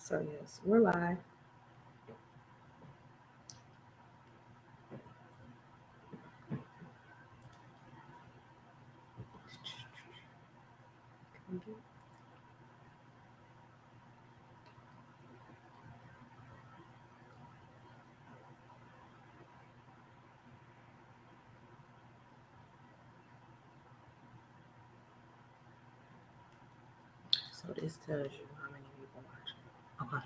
So yes, we're live. So this tells you how many people watching. Okay.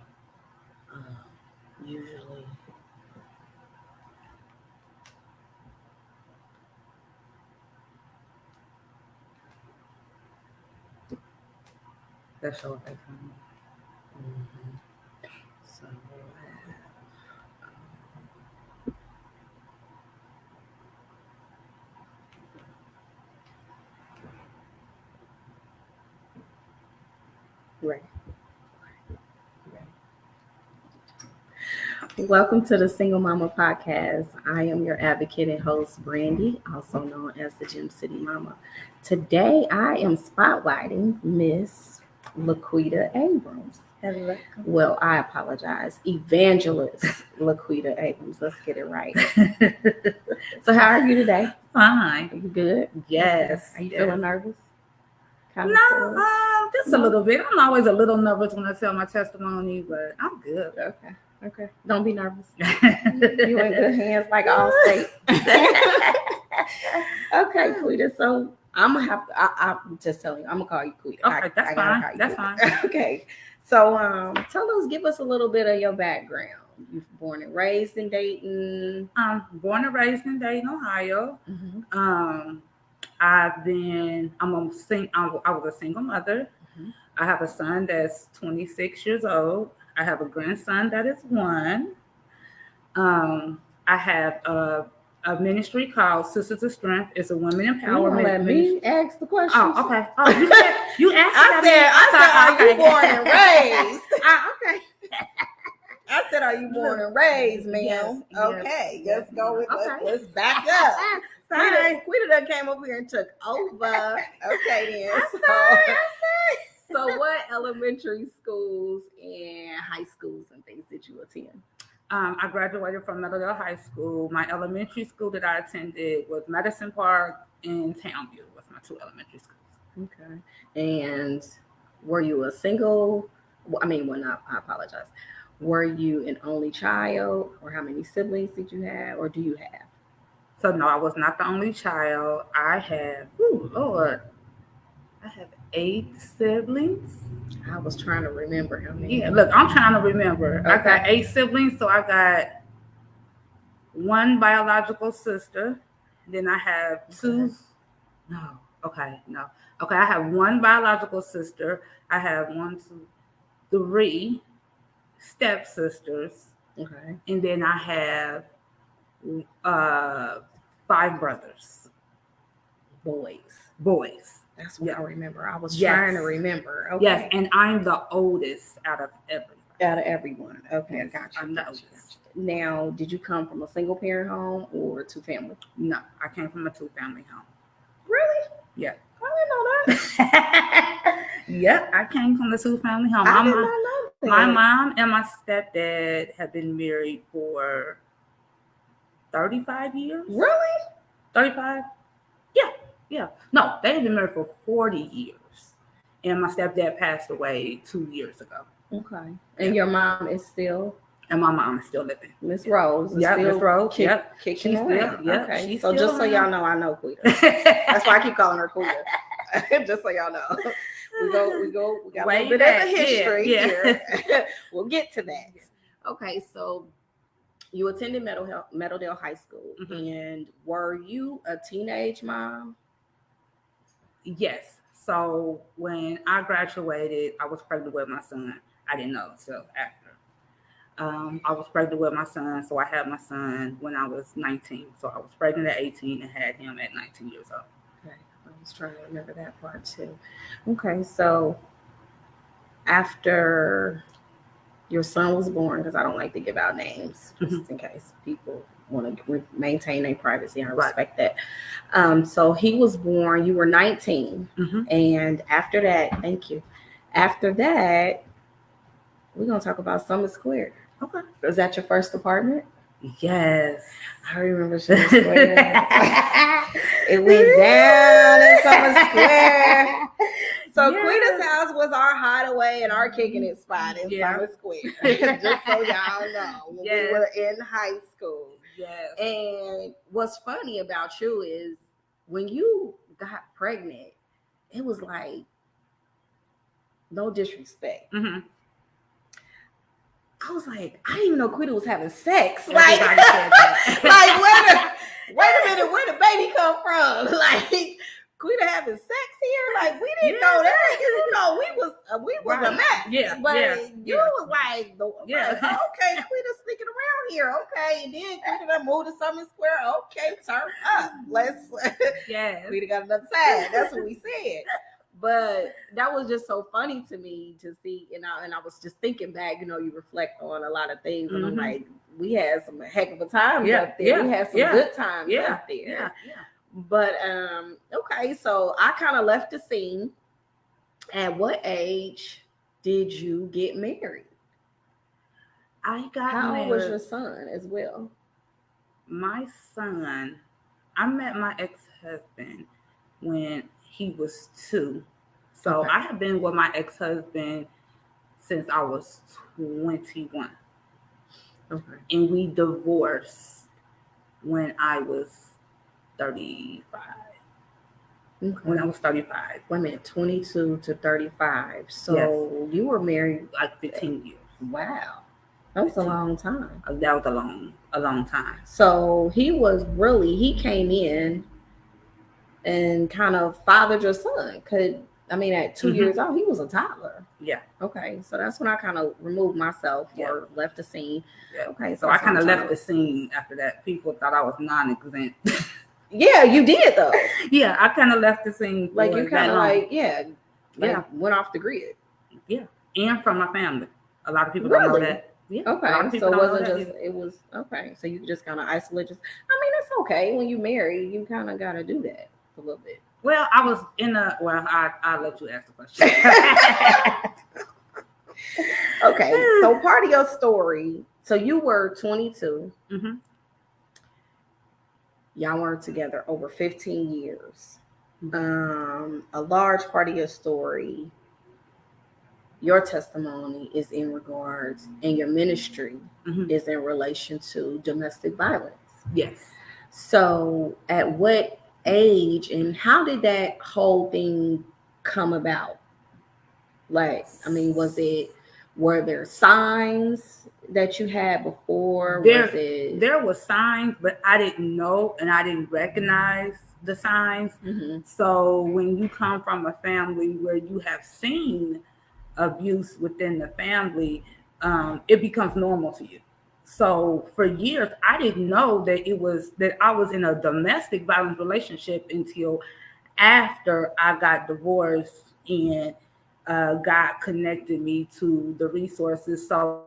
Usually, That's all they come. so we'll have, right. Welcome to the Single Mama Podcast. I am your advocate and host, Brandy, also known as the Gym City Mama. Today, I am spotlighting Miss Laquita Abrams. Hello. Well, I apologize. Evangelist Laquita Abrams. Let's get it right. So, how are you today? Fine. Are you good? Yes. Are you yes. feeling nervous? No, just a little bit. I'm always a little nervous when I tell my testimony, but I'm good. Okay. Don't be nervous. You in good hands, like all state. Okay, Quita. So I'm gonna have to. I'm just telling you. I'm gonna call you Quita. Okay, that's fine. That's fine. Okay. So give us a little bit of your background. You're born and raised in Dayton. I'm born and raised in Dayton, Ohio. Mm-hmm. I was a single mother. Mm-hmm. I have a son that's 26 years old. I have a grandson that is 1. I have a ministry called Sisters of Strength. It's a women empowerment Let ministry. me ask the question. Oh, okay. Oh, you asked. I said, are you born and raised? Okay. I said, are you born and raised, ma'am? Yes, Okay, yes, let's go with okay. let's back up. Quita done came over here and took over. Okay, then. So what elementary schools and high schools and things did you attend? I graduated from Meadowdale High School. My elementary school that I attended was Medicine Park and Townview was my 2 elementary schools. Okay. And were you a single? I apologize. Were you an only child, or how many siblings did you have, or do you have? So no, I was not the only child. I have, I have 8 siblings. I was trying to remember how many. Yeah, look, I'm trying to remember. Okay. I got 8 siblings, so I got 1 biological sister. Then I have 2. Okay. No. Okay, I have 1 biological sister. I have 1, 2, 3 stepsisters. Okay. And then I have 5 brothers. Boys. That's what I remember. I was Yes. trying to remember. Okay. Yes, and I'm the oldest out of everyone. Okay, Yes, gotcha. I'm the oldest. Now, did you come from a single parent home or a 2-family? No, I came from a 2-family home. Really? Yeah. I didn't know that. Yep, I came from the 2-family home. I did not know that. My mom and my stepdad have been married for 35 years. Really? 35? Yeah. No, they've been married for 40 years. And my stepdad passed away 2 years ago. Okay. And your mom is still? And my mom is still living. Miss Rose. Yeah, Miss Rose. Yep. Kicking She's around. still, yep. Okay. She's So still just so y'all know, I know Quita. That's why I keep calling her Quita. Just so y'all know. We got Way a little bit back. of the history Yeah. here. We'll get to that. Okay, so you attended Meadowdale High School, and were you a teenage mom? Yes. So when I graduated, I was pregnant with my son. I didn't know until after. I was pregnant with my son, so I had my son when I was 19. So I was pregnant at 18 and had him at 19 years old. Okay, I was trying to remember that part too. Okay, so after your son was born, because I don't like to give out names, just in case people want to maintain their privacy. I respect that. So he was born, you were 19. And after that, thank you. After that, We're gonna talk about Summit Square. Okay. Was that your first apartment? Yes. I remember Summit Square. It went down in Summit Square. So Quita's house was our hideaway and our kicking it spot in Summit Square. Just so y'all know, when we were in high school. Yes. And what's funny about you is when you got pregnant, it was like, no disrespect. Mm-hmm. I was like, I didn't even know Quita was having sex. Everybody Like, said that. wait a minute, where the baby come from? Like, Quita having sex here? Like, we didn't know that. You know, we was Right. a match. Yeah, But yeah, you was like, Yeah. like, okay, Quita's sneaking around here. Okay, and then Quita done moved to Summit Square. Okay, turn up. Let's. Yes. Quita got another side. That's what we said. But that was just so funny to me to see, and I was just thinking back, you know, you reflect on a lot of things, and I'm like, we had some heck of a time up there. We had some good times up there. Yeah. But okay, so I kind of left the scene. At what age did you get married? I got How married. old was your son as well? My son, I met my ex-husband when he was 2. So Okay. I have been with my ex-husband since I was 21. Okay. And we divorced when I was 35. Okay. When I was 35. Wait a minute, 22 to 35. So you were married like 15 years. Wow. That was a long time. That was a long time. So he came in and kind of fathered your son. At 2 years old, he was a toddler. Yeah. Okay. So that's when I kind of removed myself or left the scene. Yeah. Okay. So I kind of left the scene after that. People thought I was non-exempt. Yeah, you did though. Yeah, I kind of left the scene. Like you kind of went off the grid. Yeah, and from my family. A lot of people don't know that. Yeah. Okay, so it wasn't just either. It was okay. So you just kind of isolate. It's okay when you marry. You kind of got to do that a little bit. Well, I was in a. Well, I'll let you ask the question. Okay, so part of your story. So you were 22. Mm-hmm. Y'all weren't together over 15 years. A large part of your story, your testimony is in regards, and your ministry is in relation to domestic violence. Yes. So at what age and how did that whole thing come about? Like, were there signs that you had before? There were signs, but I didn't know and I didn't recognize the signs. Mm-hmm. So when you come from a family where you have seen abuse within the family, it becomes normal to you. So for years, I didn't know that I was in a domestic violence relationship until after I got divorced and God connected me to the resources. So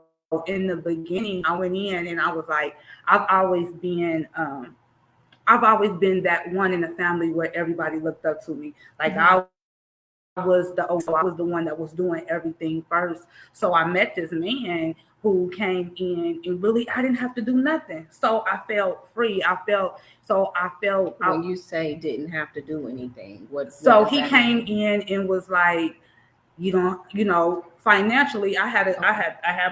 in the beginning, I went in and I was like, I've always been that one in the family where everybody looked up to me. Like I was the one that was doing everything first. So I met this man who came in and really I didn't have to do nothing. So I felt free. When you say didn't have to do anything, what he came in and was like, you know, financially, I had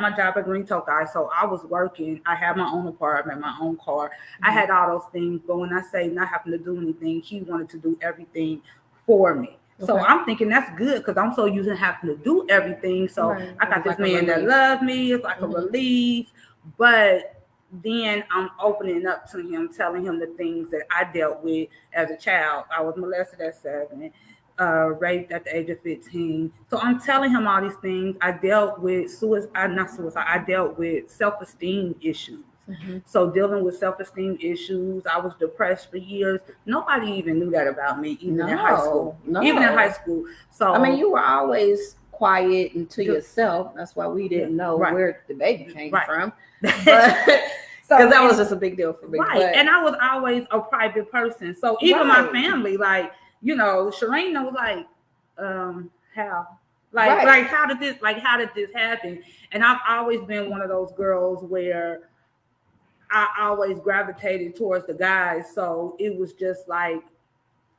my job at Green Tokai, so I was working. I had my own apartment, my own car. I had all those things, but when I say not having to do anything, he wanted to do everything for me. Okay. So I'm thinking that's good because I'm so used to having to do everything. So I got this man that loved me. It's like a relief, but then I'm opening up to him, telling him the things that I dealt with as a child. I was molested at 7. Raped at the age of 15. So I'm telling him all these things. I dealt with I dealt with self-esteem issues. Mm-hmm. So dealing with self-esteem issues, I was depressed for years. Nobody even knew that about me, even in high school. Even in high school. So you were always quiet and to yourself. That's why we didn't know where the baby came from. Because that was just a big deal for me. Right. But, and I was always a private person. So even my family, like, you know, Sharina was like, how? Like how did this happen? And I've always been one of those girls where I always gravitated towards the guys. So it was just like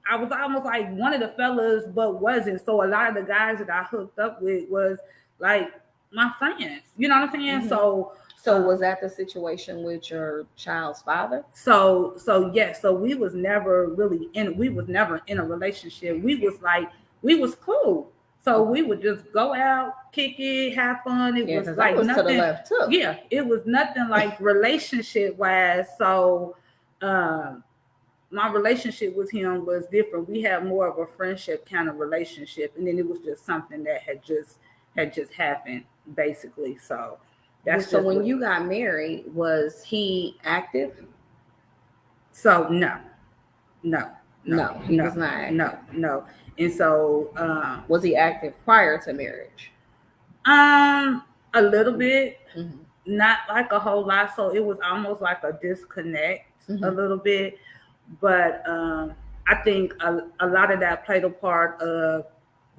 I was almost like one of the fellas, but wasn't. So a lot of the guys that I hooked up with was like my friends. You know what I'm saying? Mm-hmm. So was that the situation with your child's father? So yes. So we was never in a relationship. We was cool. So we would just go out, kick it, have fun. It was like was nothing. To the left too. Yeah, it was nothing like relationship wise. So my relationship with him was different. We had more of a friendship kind of relationship, and then it was just something that had just happened basically. So that's so when you got married, was he active? So no, he was not active. No. And so was he active prior to marriage? A little bit, mm-hmm. Not like a whole lot. So it was almost like a disconnect a little bit. But I think a lot of that played a part of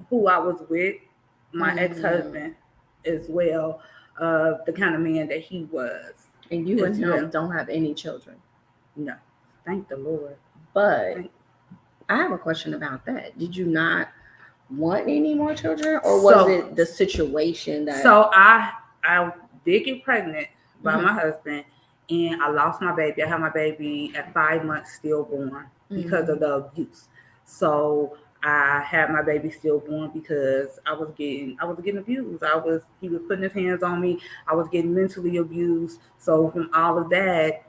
who I was with, my ex-husband as well, the kind of man that he was. And you and him don't have any children? No, thank the Lord. But I have a question about that. Did you not want any more children, or was it the situation that? So I did get pregnant by my husband, and I lost my baby. I had my baby at 5 months stillborn because of the abuse. So I had my baby stillborn because I was getting abused. He was putting his hands on me. I was getting mentally abused. So from all of that,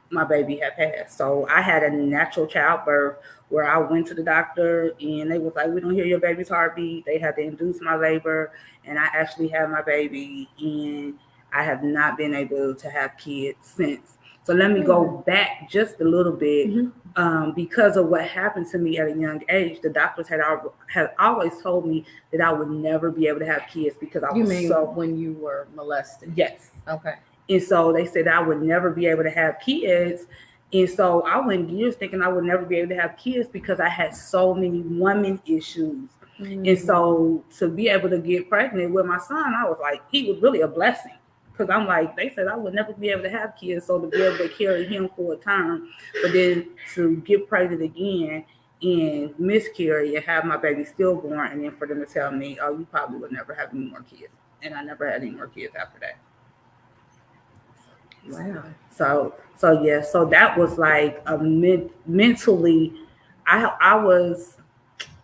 my baby had passed. So I had a natural childbirth where I went to the doctor and they was like, we don't hear your baby's heartbeat. They had to induce my labor, and I actually had my baby, and I have not been able to have kids since. So let me go back just a little bit. Because of what happened to me at a young age, the doctors had always told me that I would never be able to have kids because I was when you were molested? Yes. Okay. And so they said I would never be able to have kids. And so I went years thinking I would never be able to have kids because I had so many woman issues. And so to be able to get pregnant with my son, I was like, he was really a blessing. Because I'm like, they said I would never be able to have kids. So to be able to carry him for a term, but then to get pregnant again and miscarry and have my baby stillborn, and then for them to tell me, oh, you probably would never have any more kids. And I never had any more kids after that. Wow. So that was like a mentally, I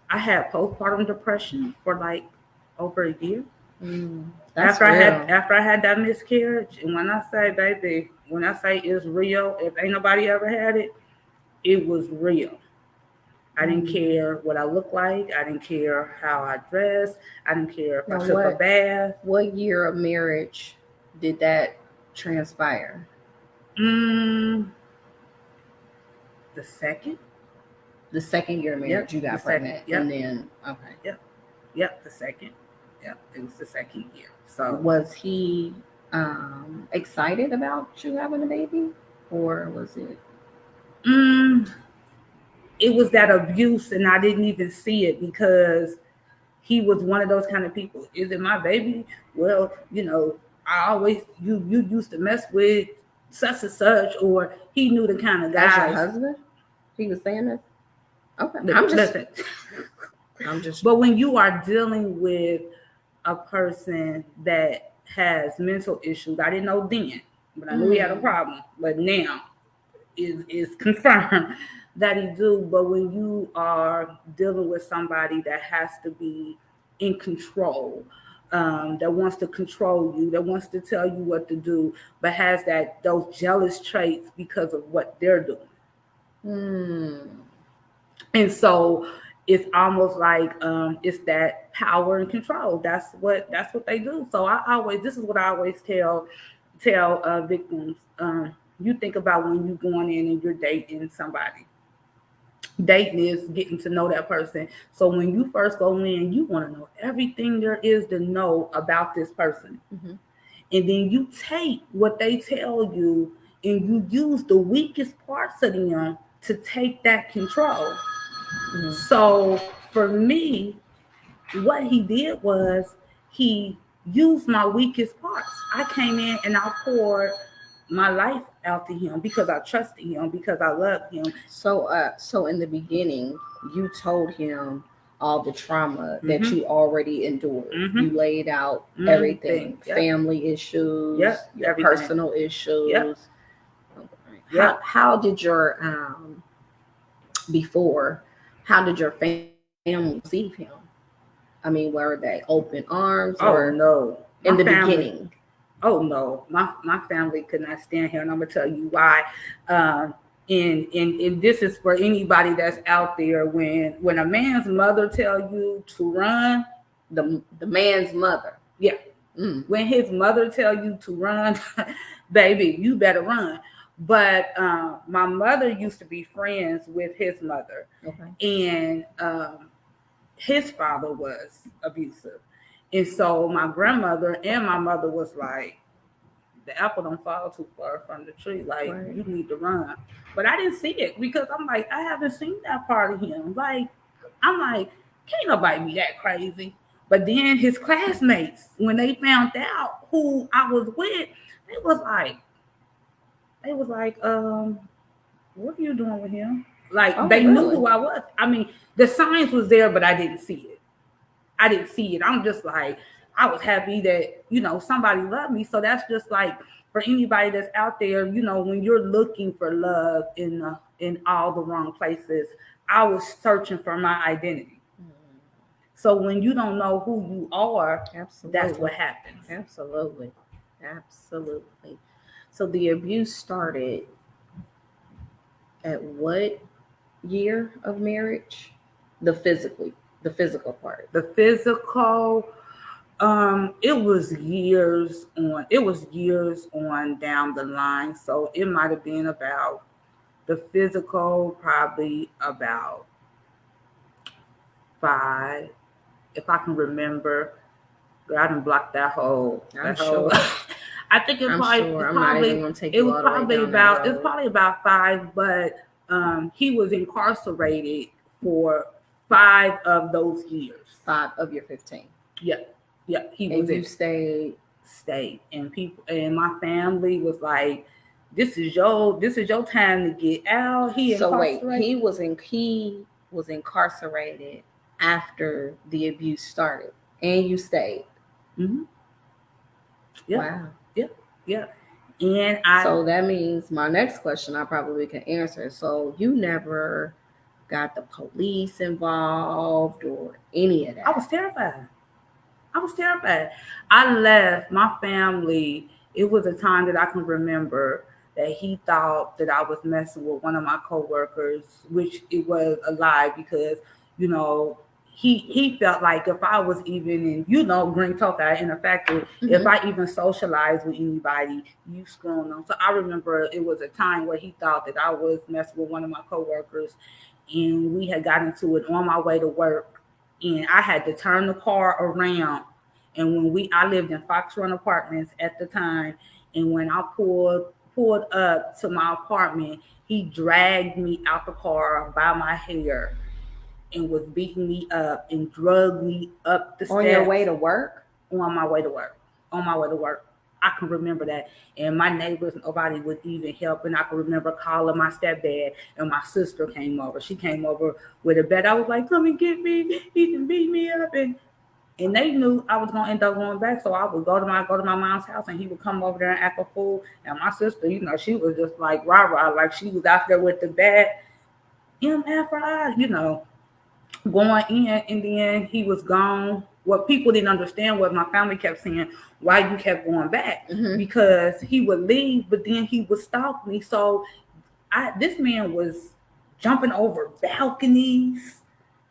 had postpartum depression for like over a year. After I had that miscarriage. And when I say, baby, it's real, if ain't nobody ever had it, it was real. I didn't care what I looked like. I didn't care how I dressed. I didn't care if I took a bath. What year of marriage did that transpire? The second. The second year of marriage, you got pregnant. And then, okay. Yep, the second. Yep, it was the second year. So was he excited about you having a baby, or was it? It was that abuse, and I didn't even see it because he was one of those kind of people. Is it my baby? Well, I always you used to mess with such and such, or he knew the kind of guys. That's your husband? He was saying this? Okay. I'm just. But when you are dealing with a person that has mental issues, I didn't know then, but I knew he had a problem. But now is confirmed that he do. But when you are dealing with somebody that has to be in control, that wants to control you, that wants to tell you what to do, but has those jealous traits because of what they're doing. And so it's almost like it's that power and control. That's what they do. So this is what I always tell victims. You think about when you're going in and you're dating somebody. Dating is getting to know that person. So when you first go in, you want to know everything there is to know about this person. And then you take what they tell you and you use the weakest parts of them to take that control. So for me, what he did was he used my weakest parts. I came in and I poured my life out to him because I trusted him, because I loved him. So in the beginning, you told him all the trauma that you already endured. You laid out everything, family issues, your everything. personal issues. How did your before? How did your family receive him? I mean, were they open arms? Or no, in the beginning. Oh no, my family could not stand here, and I'm gonna tell you why. And this is for anybody that's out there. When a man's mother tell you to run, the man's mother, yeah, when his mother tell you to run, baby, you better run. But my mother used to be friends with his mother, and his father was abusive. And so my grandmother and my mother was like, the apple don't fall too far from the tree. Like, you need to run. But I didn't see it because I'm like, I haven't seen that part of him. Like, I'm like, can't nobody be that crazy. But then his classmates, when they found out who I was with, they was like, what are you doing with him? Like, they knew who I was. I mean, the signs was there, but I didn't see it. I'm just like, I was happy that, somebody loved me. So that's just like for anybody that's out there, when you're looking for love in all the wrong places, I was searching for my identity. So when you don't know who you are, that's what happens. Absolutely. So the abuse started at what year of marriage? The physical part. The physical, it was years on down the line. So it might have been about the physical, probably about 5, if I can remember. I didn't block that whole. Sure. I think it was probably about 5, but he was incarcerated for 5 of those years. 5 of your 15. Yeah, he was. And you stayed, and people and my family was like, "This is your time to get out." He was incarcerated after the abuse started, and you stayed. Mm-hmm. Yeah. Wow. Yeah. And so that means my next question I probably can answer. So you never got the police involved or any of that? I was terrified. I left my family. It was a time that I can remember that he thought that I was messing with one of my coworkers, which it was a lie because, he felt like if I was even in, Green Toka in a factory, if I even socialized with anybody, you screwing them. So I remember it was a time where he thought that I was messing with one of my coworkers, and we had got into it on my way to work, and I had to turn the car around. And I lived in Fox Run Apartments at the time, and when I pulled up to my apartment, he dragged me out the car by my hair and was beating me up and drugged me up the steps. On your way to work? On my way to work. I can remember that. And my neighbors, nobody would even help. And I can remember calling my stepdad, and my sister came over. She came over with a bed. I was like, come and get me. He can beat me up. And they knew I was gonna end up going back, so I would go to my mom's house, and he would come over there and act a fool. And my sister, she was just like rah, like she was out there with the bat, MFI, going in, and then he was gone. What people didn't understand was my family kept saying, why you kept going back? Because he would leave, but then he would stalk me. So this man was jumping over balconies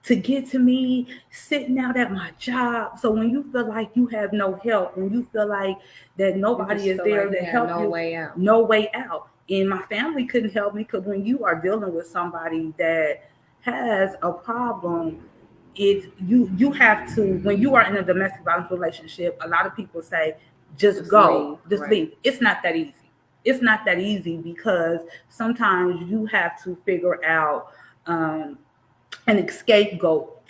to get to me, sitting out at my job. So when you feel like you have no help, when you feel like that nobody is there to help you, no way out. And my family couldn't help me, because when you are dealing with somebody that has a problem, you have to, when you are in a domestic violence relationship, a lot of people say, just go, leave. It's not that easy. Because sometimes you have to figure out an scapegoat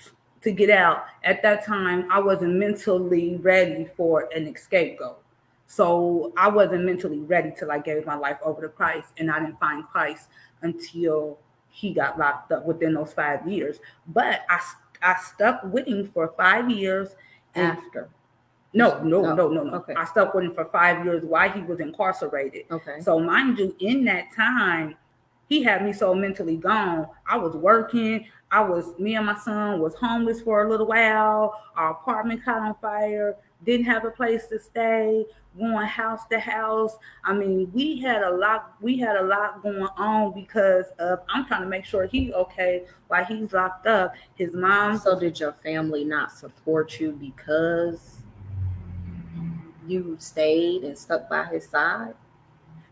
to get out. At that time, I wasn't mentally ready for an escape goal. So I wasn't mentally ready till I gave my life over to Christ, and I didn't find Christ until he got locked up within those 5 years. But I stuck with him for 5 years after. No. Okay. I stuck with him for 5 years while he was incarcerated. Okay. So mind you, in that time, he had me so mentally gone. I was working. Me and my son was homeless for a little while. Our apartment caught on fire. Didn't have a place to stay. Going house to house. I mean, we had a lot. We had a lot going on because of I'm trying to make sure he's okay while he's locked up. His mom. So did your family not support you because you stayed and stuck by his side?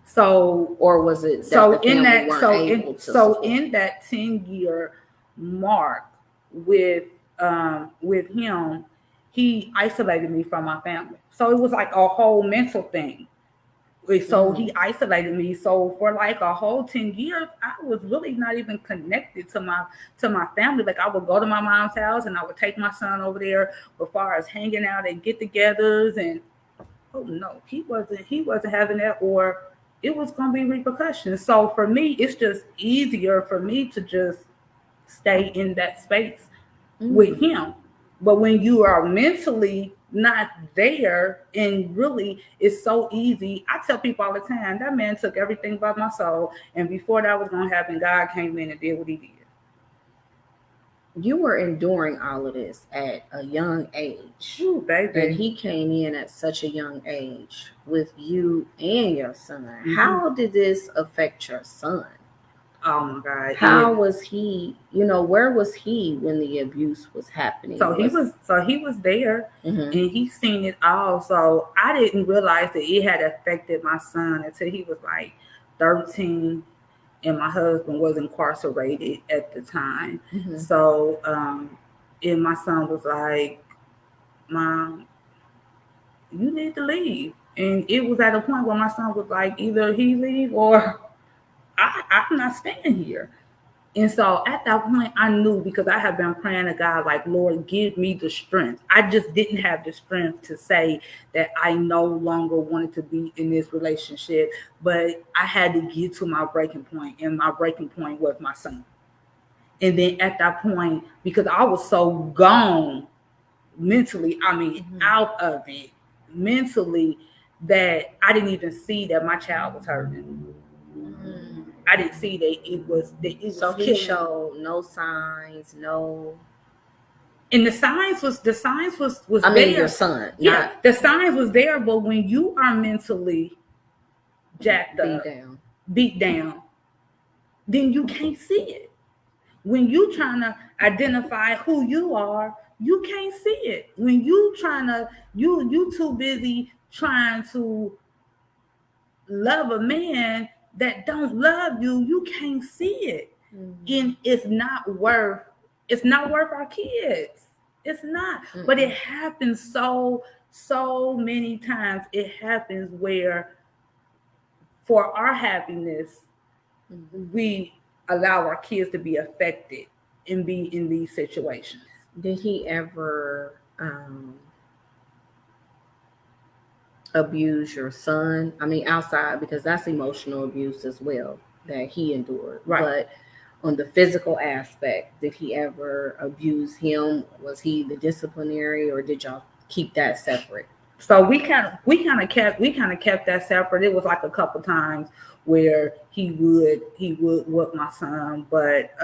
So, or was it that the family weren't able to support? In that 10-year mark with him, he isolated me from my family. So it was like a whole mental thing. So he isolated me. So for like a whole 10 years, I was really not even connected to my family. Like I would go to my mom's house and I would take my son over there. But far as hanging out and get-togethers and no, he wasn't having that, or it was going to be repercussions. So for me, it's just easier for me to just stay in that space with him. But when you are mentally not there, and really it's so easy. I tell people all the time, that man took everything but my soul. And before that was going to happen, God came in and did what he did. You were enduring all of this at a young age. Ooh, baby. And he came in at such a young age with you and your son. How did this affect your son? Oh my God. How was he, where was he when the abuse was happening? So he was there and he seen it all. So I didn't realize that it had affected my son until he was like 13 and my husband was incarcerated at the time. So and my son was like, Mom, you need to leave. And it was at a point where my son was like, either he leave or I'm not staying here. And so at that point, I knew, because I had been praying to God, like, Lord, give me the strength. I just didn't have the strength to say that I no longer wanted to be in this relationship, but I had to get to my breaking point, and my breaking point was my son. And then at that point, because I was so gone mentally, out of it mentally, that I didn't even see that my child was hurting. I didn't see that it was so he showed no signs, no. And the signs was there. Your son. Yeah, the signs was there, but when you are mentally jacked up, beat down, then you can't see it. When you trying to identify who you are, you can't see it. When you trying to, you too busy trying to love a man that don't love you, you can't see it. And it's not worth our kids. It's not. But it happens so many times. It happens where for our happiness, we allow our kids to be affected and be in these situations. Did he ever abuse your son? Outside, because that's emotional abuse as well that he endured. Right. But on the physical aspect, did he ever abuse him? Was he the disciplinary, or did y'all keep that separate? So we kind of kept that separate. It was like a couple times where he would whoop my son, but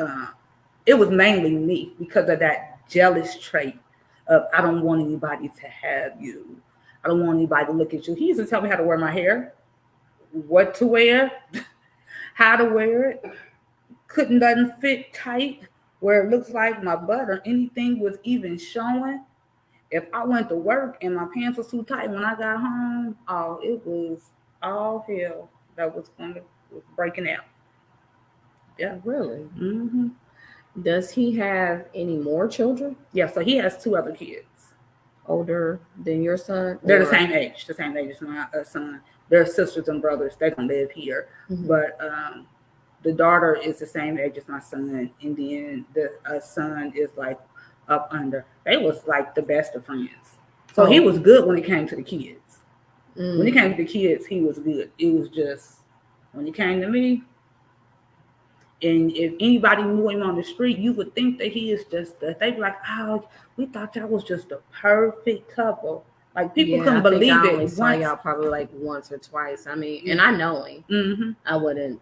it was mainly me, because of that jealous trait of, I don't want anybody to have you. I don't want anybody to look at you. He used to tell me how to wear my hair, what to wear, how to wear it. Doesn't fit tight where it looks like my butt or anything was even showing. If I went to work and my pants were too tight when I got home, it was all hell that was breaking out. Yeah. Really? Does he have any more children? Yeah, so he has 2 other kids. Older than your son? They're the same age as my son. They're sisters and brothers. They don't live here. But the daughter is the same age as my son, and then the son is like up under. They was like the best of friends. So he was good when it came to the kids. When it came to the kids, he was good. It was just when it came to me, and if anybody knew him on the street, you would think that he is just they'd be like, oh, we thought y'all was just a perfect couple. Like people couldn't believe I only it. saw y'all probably like once or twice. I mean, and I know him. I wouldn't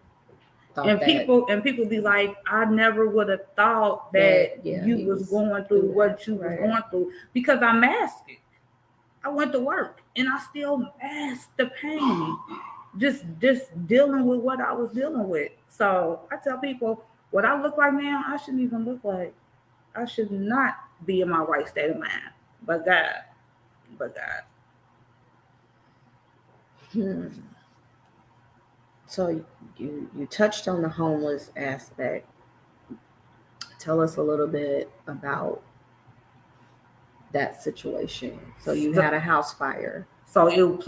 thought and that. people be like, I never would have thought that you was going through what you was going through, because I masked it. I went to work and I still masked the pain, just dealing with what I was dealing with. So I tell people, what I look like now, I shouldn't even look like. I should not be in my right state of mind. But God. So you touched on the homeless aspect. Tell us a little bit about that situation. So you had a house fire. So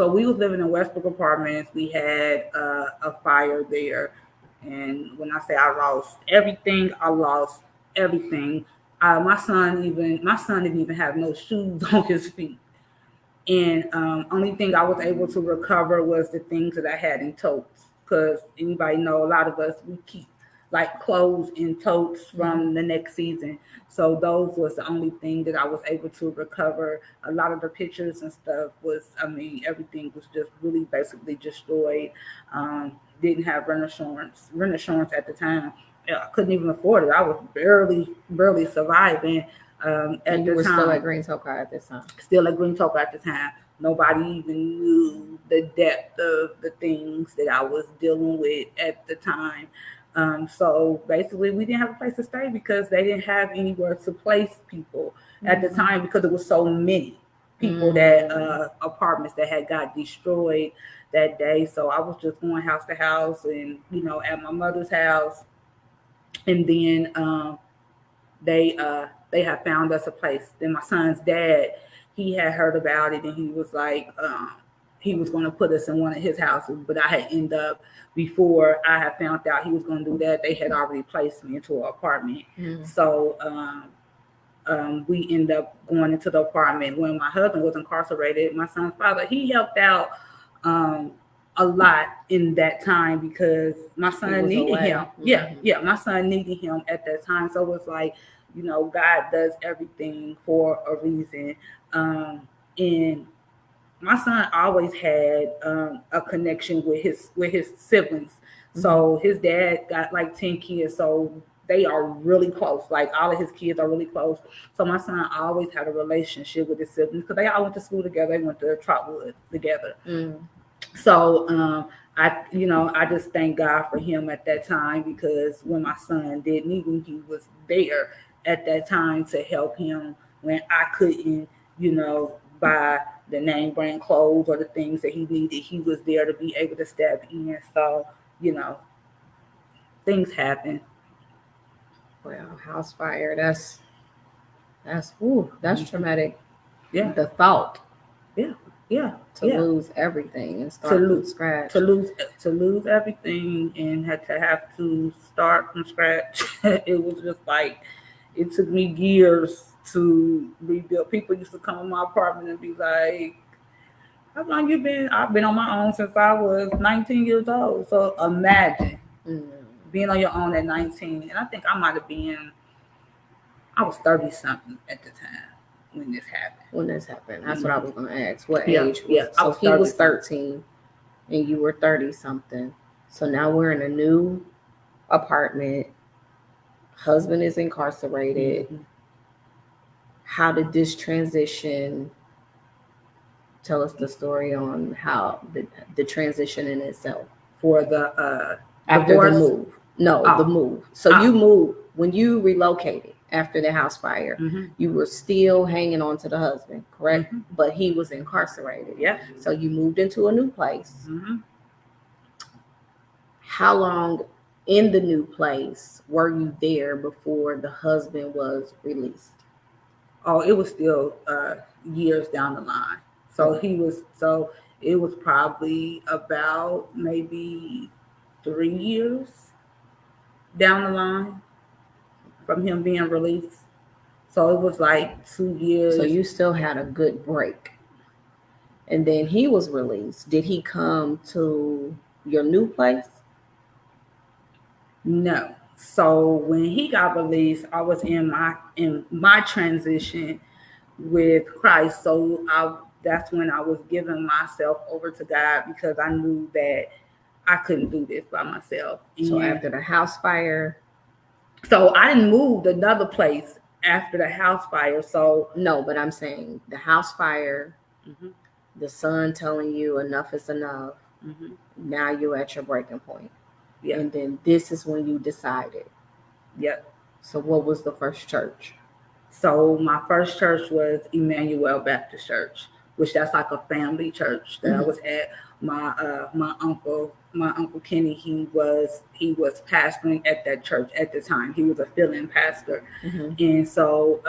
we was living in Westbrook Apartments. We had a fire there, and when I say I lost everything, I lost everything. My son didn't even have no shoes on his feet, and only thing I was able to recover was the things that I had in totes. Because anybody know, a lot of us, we keep like clothes in totes from the next season. So those was the only thing that I was able to recover. A lot of the pictures and stuff was, everything was just really basically destroyed. Didn't have rent insurance at the time. I couldn't even afford it. I was barely surviving. And you were still at Green Toka at this time. Still at Green Toka at the time. Nobody even knew the depth of the things that I was dealing with at the time. So basically, we didn't have a place to stay because they didn't have anywhere to place people at the time, because it was so many people that apartments that had got destroyed that day. So I was just going house to house, and at my mother's house, and then they had found us a place. Then my son's dad, he had heard about it, and he was like, he was going to put us in one of his houses, but I had ended up, before I had found out he was going to do that, they had already placed me into an apartment. So we ended up going into the apartment. When my husband was incarcerated, my son's father, he helped out a lot in that time, because my son needed him. My son needed him at that time. So it was like, God does everything for a reason. And my son always had a connection with his siblings. So his dad got like 10 kids, so they are really close. Like all of his kids are really close. So my son always had a relationship with his siblings, because they all went to school together. They went to Trotwood together. So I just thank God for him at that time, because when my son did need him, he was there at that time to help him when I couldn't, buy the name brand clothes or the things that he needed. He was there to be able to step in. So, things happen. Well, house fire, that's traumatic. Yeah. The thought. Yeah. To lose everything and start from scratch. To lose everything and have to start from scratch. It was just like, it took me years to rebuild. People used to come in my apartment and be like, how long you been? I've been on my own since I was 19 years old. So imagine being on your own at 19. And I think I was 30 something at the time when this happened. That's what I was going to ask. What age? So he was 13 and you were 30 something. So now we're in a new apartment. Husband is incarcerated. How did this transition? Tell us the story on how the transition in itself for the after divorce? The move. No, the move. So you moved when you relocated after the house fire. You were still hanging on to the husband, correct? But he was incarcerated. Yeah. So you moved into a new place. How long in the new place were you there before the husband was released? Oh, it was still years down the line. So it was probably about maybe 3 years down the line from him being released. So it was like 2 years. So you still had a good break. And then he was released. Did he come to your new place? No. So when he got released, I was in my transition with Christ. So that's when I was giving myself over to God because I knew that I couldn't do this by myself. So after the house fire. So I didn't move to another place after the house fire. So no, but I'm saying the house fire, the son telling you enough is enough. Now you're at your breaking point. Yeah. And then this is when you decided. Yep. So what was the first church? So my first church was Emmanuel Baptist Church, which that's like a family church that I was at. My uncle Kenny, he was pastoring at that church at the time. He was a fill-in pastor, and so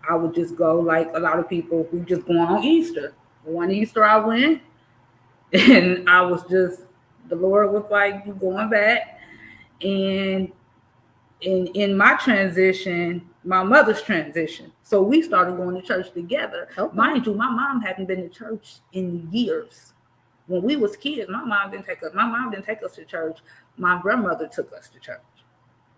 I would just go like a lot of people who just go on Easter. One Easter I went, and I was just, the Lord was like, "You going back?" And in my transition, my mother's transition. So we started going to church together. Okay. Mind you, my mom hadn't been to church in years. When we was kids, my mom didn't take us to church. My grandmother took us to church.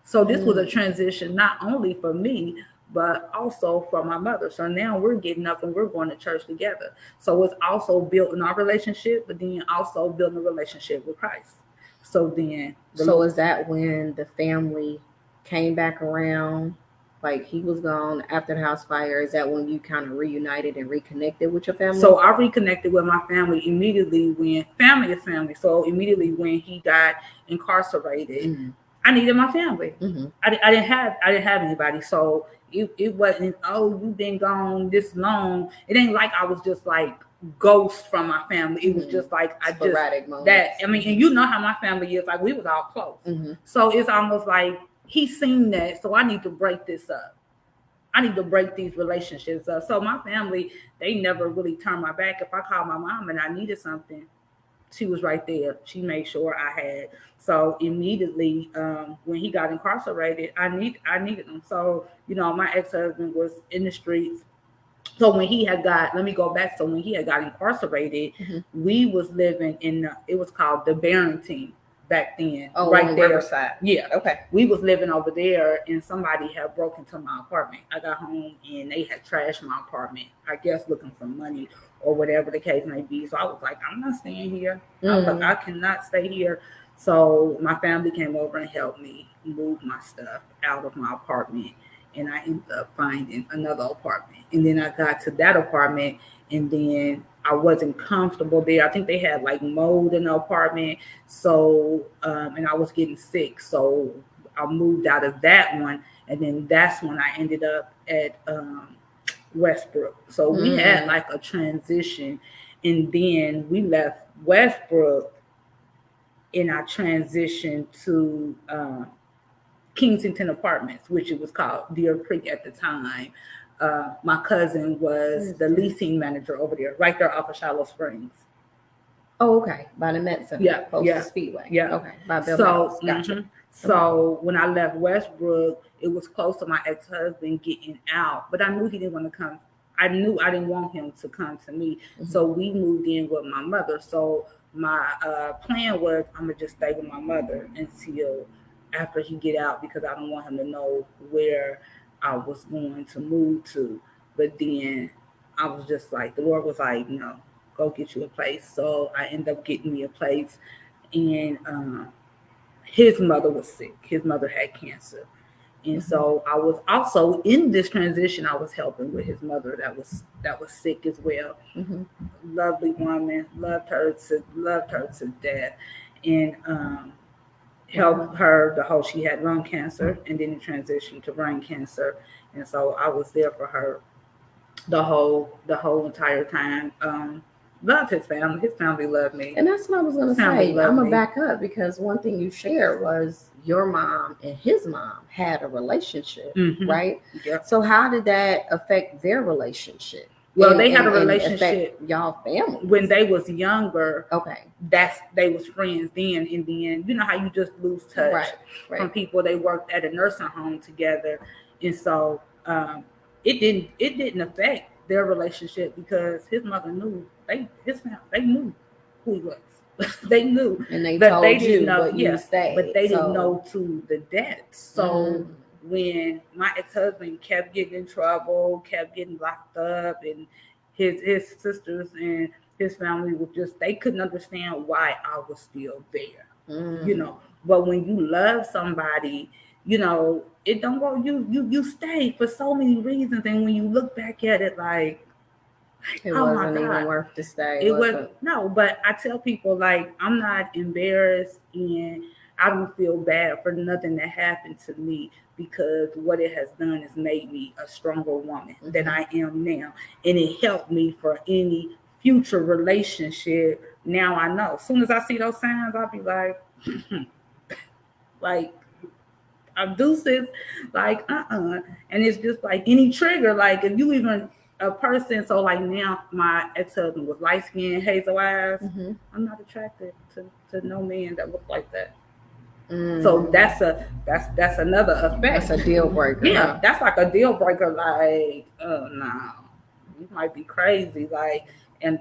So this was a transition not only for me, but also for my mother. So now we're getting up and we're going to church together. So it's also building our relationship, but then also building a relationship with Christ. So then. So is that when the family came back around, like he was gone after the house fire? Is that when you kind of reunited and reconnected with your family? So I reconnected with my family immediately when family is family. So immediately when he got incarcerated, I needed my family. I didn't have anybody. So it wasn't, oh, you've been gone this long. It ain't like I was just like ghost from my family. It was just like sporadic moments. And you know how my family is, like we was all close. So it's almost like he's seen that, so I need to break this up. I need to break these relationships up. So my family, they never really turned my back. If I called my mom and I needed something, she was right there. She made sure I had. So immediately when he got incarcerated, I needed him. So, my ex-husband was in the streets. So when he had got, let me go back. So when he had got incarcerated, we was living in, it was called the Barrington back then. Oh, right there. Riverside. Yeah. Okay. We was living over there and somebody had broke into my apartment. I got home and they had trashed my apartment, I guess looking for money or whatever the case may be. So I was like, I'm not staying here. I was like, I cannot stay here. So my family came over and helped me move my stuff out of my apartment. And I ended up finding another apartment. And then I got to that apartment and then I wasn't comfortable there. I think they had like mold in the apartment. So, and I was getting sick. So I moved out of that one. And then that's when I ended up at Westbrook. So we had like a transition. And then we left Westbrook and I transitioned to Kensington Apartments, which it was called Deer Creek at the time. My cousin was the leasing manager over there, right there off of Shallow Springs. Oh, okay. By the Met Center. Yeah. Close to Speedway. Yeah. Okay. By Bill So, gotcha. So when I left Westbrook, it was close to my ex-husband getting out, but I knew he didn't want to come. I knew I didn't want him to come to me. So we moved in with my mother. So my plan was I'm going to just stay with my mother until after he get out because I don't want him to know where I was going to move to. But then I was just like, the Lord was like, no, go get you a place. So I ended up getting me a place. And his mother was sick. His mother had cancer. And so I was also in this transition, I was helping with his mother that was sick as well. Lovely woman, loved her to death. And helped her she had lung cancer and then it transitioned to brain cancer. And so I was there for her the whole entire time. Loved his family. His family loved me. And that's what I was going to say. I'm going to back up because one thing you shared was your mom and his mom had a relationship, right? Yep. So how did that affect their relationship? Well, they had a relationship, y'all family, when they was younger. Okay, they was friends then, and then you know how you just lose touch from people. They worked at a nursing home together, and so it didn't affect their relationship because his mother knew they knew who he was. They knew, And they but told they didn't you, know. but you Yeah, but stayed. they didn't So know to the depth. So when my ex-husband kept getting in trouble, kept getting locked up, and his sisters and his family was just they couldn't understand why I was still there. You know, but when you love somebody, you know, it don't go you stay for so many reasons, and when you look back at it like, it oh my wasn't even God, worth to stay, it was was it? no. But I tell people like I'm not embarrassed, and I don't feel bad for nothing that happened to me because what it has done is made me a stronger woman than I am now, and it helped me for any future relationship. Now I know. As soon as I see those signs, I'll be like abduces, like and it's just like any trigger. Like if you even a person, so like now my ex-husband was light skinned, hazel eyes. I'm not attracted to no man that look like that. So that's another effect. That's a deal breaker. Yeah, huh? that's like a deal breaker. Like, oh no, you might be crazy. Like, and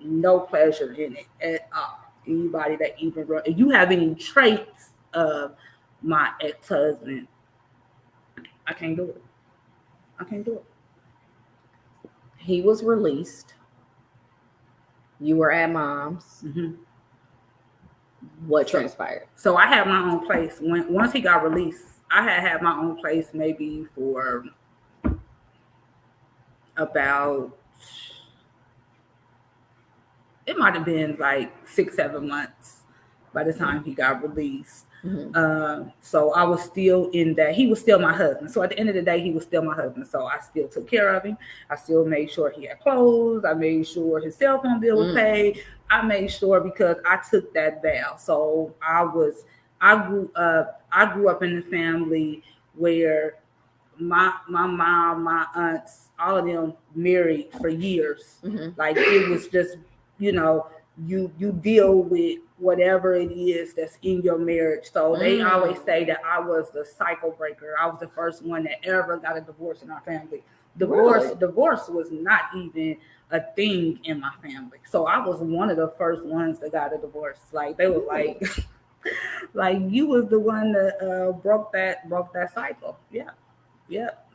no pleasure in it at all. Anybody that even if you have any traits of my ex-husband, I can't do it. I can't do it. He was released. You were at mom's. What transpired? So I had my own place. Once he got released, I had my own place maybe for about, it might have been like 6-7 months by the time he got released. So I was still in that. He was still my husband. So at the end of the day, he was still my husband. So I still took care of him. I still made sure he had clothes. I made sure his cell phone bill was paid. I made sure because I took that vow. So I grew up in a family where my mom, my aunts, all of them married for years. Like it was just, you know, you deal with whatever it is that's in your marriage. So they always say that I was the cycle breaker. I was the first one that ever got a divorce in our family. Divorce was not even a thing in my family. So I was one of the first ones that got a divorce. Like they were like like you was the one that broke that cycle. Yeah.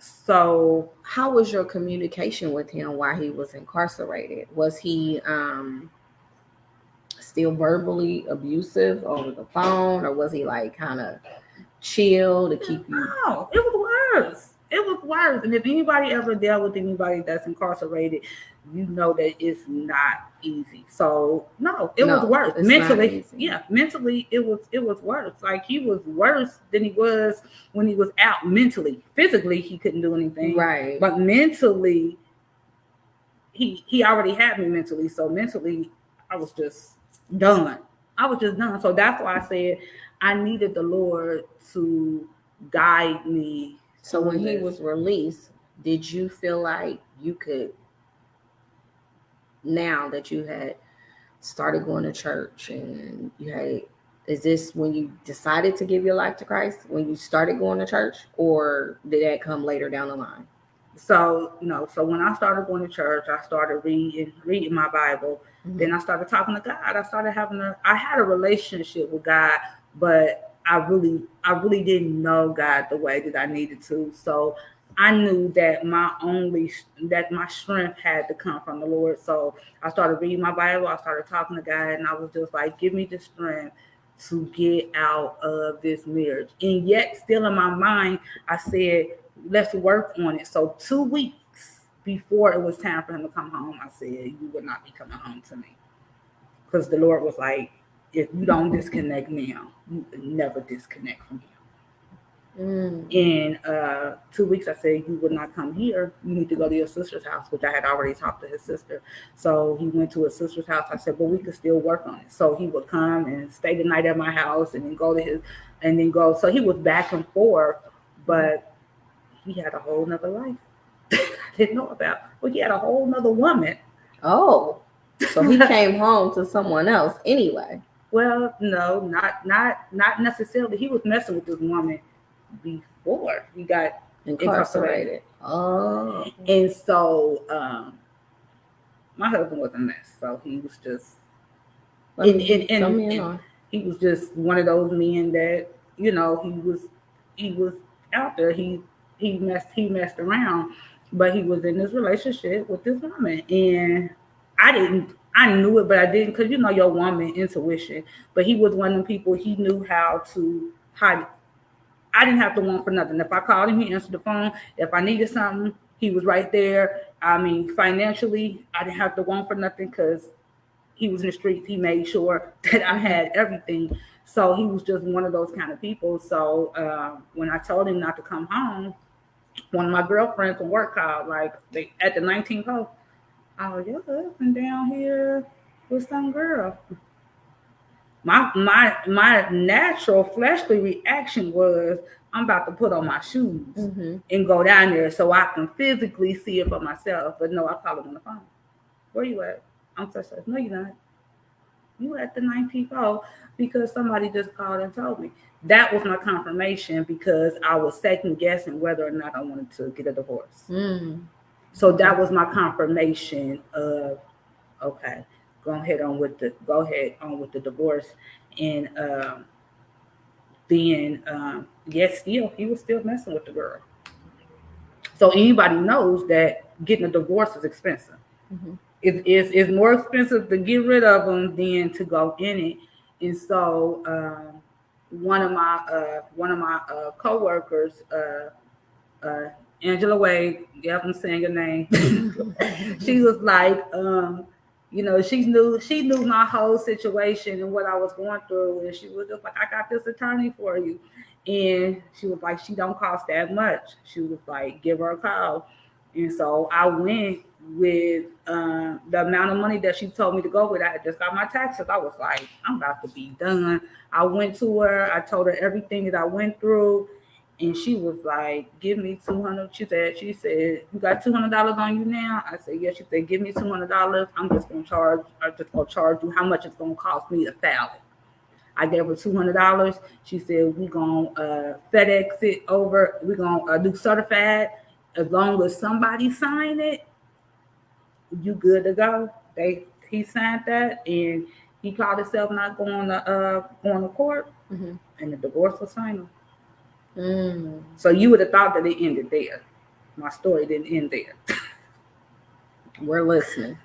So how was your communication with him while he was incarcerated? Was he still verbally abusive over the phone, or was he like kind of chill to keep you? No, it was worse. It was worse. And if anybody ever dealt with anybody that's incarcerated, you know that it's not easy. So no, it was worse. Mentally, mentally it was worse. Like he was worse than he was when he was out mentally. Physically, he couldn't do anything. Right. But mentally, he already had me mentally. So mentally, I was just done. So that's why I said I needed the Lord to guide me. So when he was released, did you feel like you could, now that you had started going to church and you had, is this when you decided to give your life to Christ, when you started going to church, or did that come later down the line? So no. So when I started going to church, I started reading my Bible. Then I started talking to God. I had a relationship with God, but I really didn't know God the way that I needed to. So I knew that my strength had to come from the Lord. So I started reading my Bible. I started talking to God, and I was just like, give me the strength to get out of this marriage. And yet still in my mind, I said, let's work on it. So 2 weeks before it was time for him to come home, I said, you will not be coming home to me. Because the Lord was like, if you don't disconnect now, you never disconnect from him. In 2 weeks, I said, you would not come here. You need to go to your sister's house, which I had already talked to his sister. So he went to his sister's house. I said, but we could still work on it. So he would come and stay the night at my house and then go to his, and then go. So he was back and forth, but he had a whole nother life I didn't know about. Well, he had a whole nother woman. Oh, so he came home to someone else anyway. Well, no, not necessarily. He was messing with this woman before he got Incarcerated. Oh. And so my husband was a mess. So he was just and he was just one of those men that, you know, he was out there. He messed around, but he was in this relationship with this woman, and I knew it, but I didn't, because you know your woman intuition. But he was one of the people. He knew how to hide. I didn't have to want for nothing. If I called him, he answered the phone. If I needed something, he was right there. I mean, financially, I didn't have to want for nothing because he was in the streets. He made sure that I had everything. So he was just one of those kind of people. So when I told him not to come home, one of my girlfriends from work called, like at the 19th hole. Oh, your husband down here with some girl. My natural fleshly reaction was, I'm about to put on my shoes and go down there so I can physically see it for myself. But no, I called him on the phone. Where you at? I'm so sorry. No, you're not. You at the 19th hole because somebody just called and told me. That was my confirmation, because I was second guessing whether or not I wanted to get a divorce. So that was my confirmation of, okay, go ahead on with the divorce. And then yes, still he was still messing with the girl. So anybody knows that getting a divorce is expensive. It's more expensive to get rid of them than to go in it. And so one of my coworkers, Angela Wade, yeah, I'm saying your name. She was like, you know, she knew my whole situation and what I was going through, and she was just like, I got this attorney for you. And she was like, she don't cost that much. She was like, give her a call. And so I went with the amount of money that she told me to go with. I had just got my taxes. I was like, I'm about to be done. I went to her. I told her everything that I went through. And she was like, give me $200. She said, you got $200 on you now? I said, yeah. She said, give me $200. I'm just going to charge you how much it's going to cost me to file it. I gave her $200. She said, we're going to FedEx it over. We're going to do certified. As long as somebody signed it, you good to go. He signed that, and he called himself not going to court, and the divorce was final. So you would have thought that it ended there. My story didn't end there. We're listening.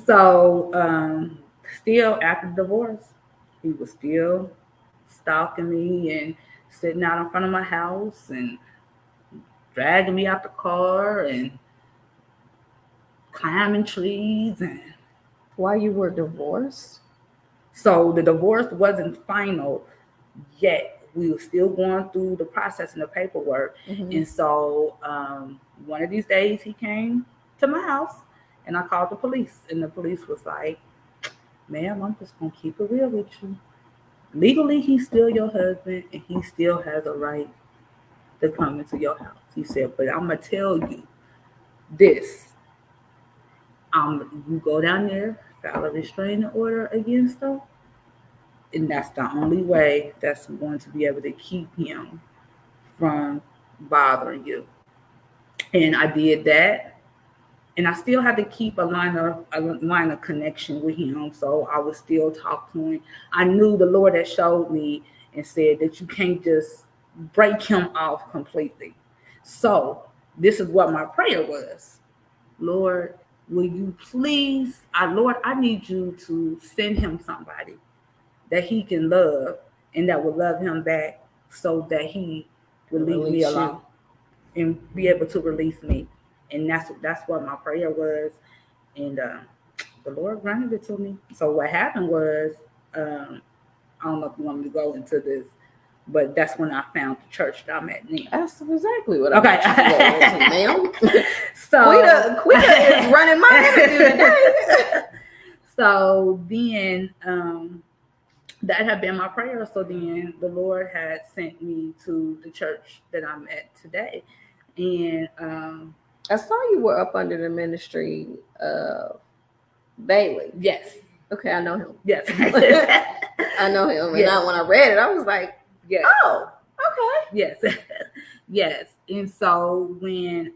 So still after the divorce, he was still stalking me and sitting out in front of my house and dragging me out the car and climbing trees. And while you were divorced? So the divorce wasn't final yet. We were still going through the process and the paperwork. And so one of these days he came to my house, and I called the police. And the police was like, ma'am, I'm just going to keep it real with you. Legally, he's still your husband, and he still has a right to come into your house. He said, but I'm going to tell you this. You go down there, file a restraining order against him, and that's the only way that's going to be able to keep him from bothering you. And I did that. And I still had to keep a line of connection with him. So I would still talk to him. I knew the Lord had showed me and said that you can't just break him off completely. So this is what my prayer was. Lord, will you please, Lord, I need you to send him somebody that he can love and that will love him back, so that he will leave me alone and be able to release me. And that's what my prayer was. And the Lord granted it to me. So what happened was, I don't know if you want me to go into this, but that's when I found the church that I'm at now. That's exactly what I want you to go into, ma'am. So Quita is running my interview today. So then that had been my prayer. So then the Lord had sent me to the church that I'm at today. And I saw you were up under the ministry of Bailey. Yes. Okay, I know him. Yes. I know him. And when I read it, I was like, yes. Oh, okay. Yes. Yes. And so when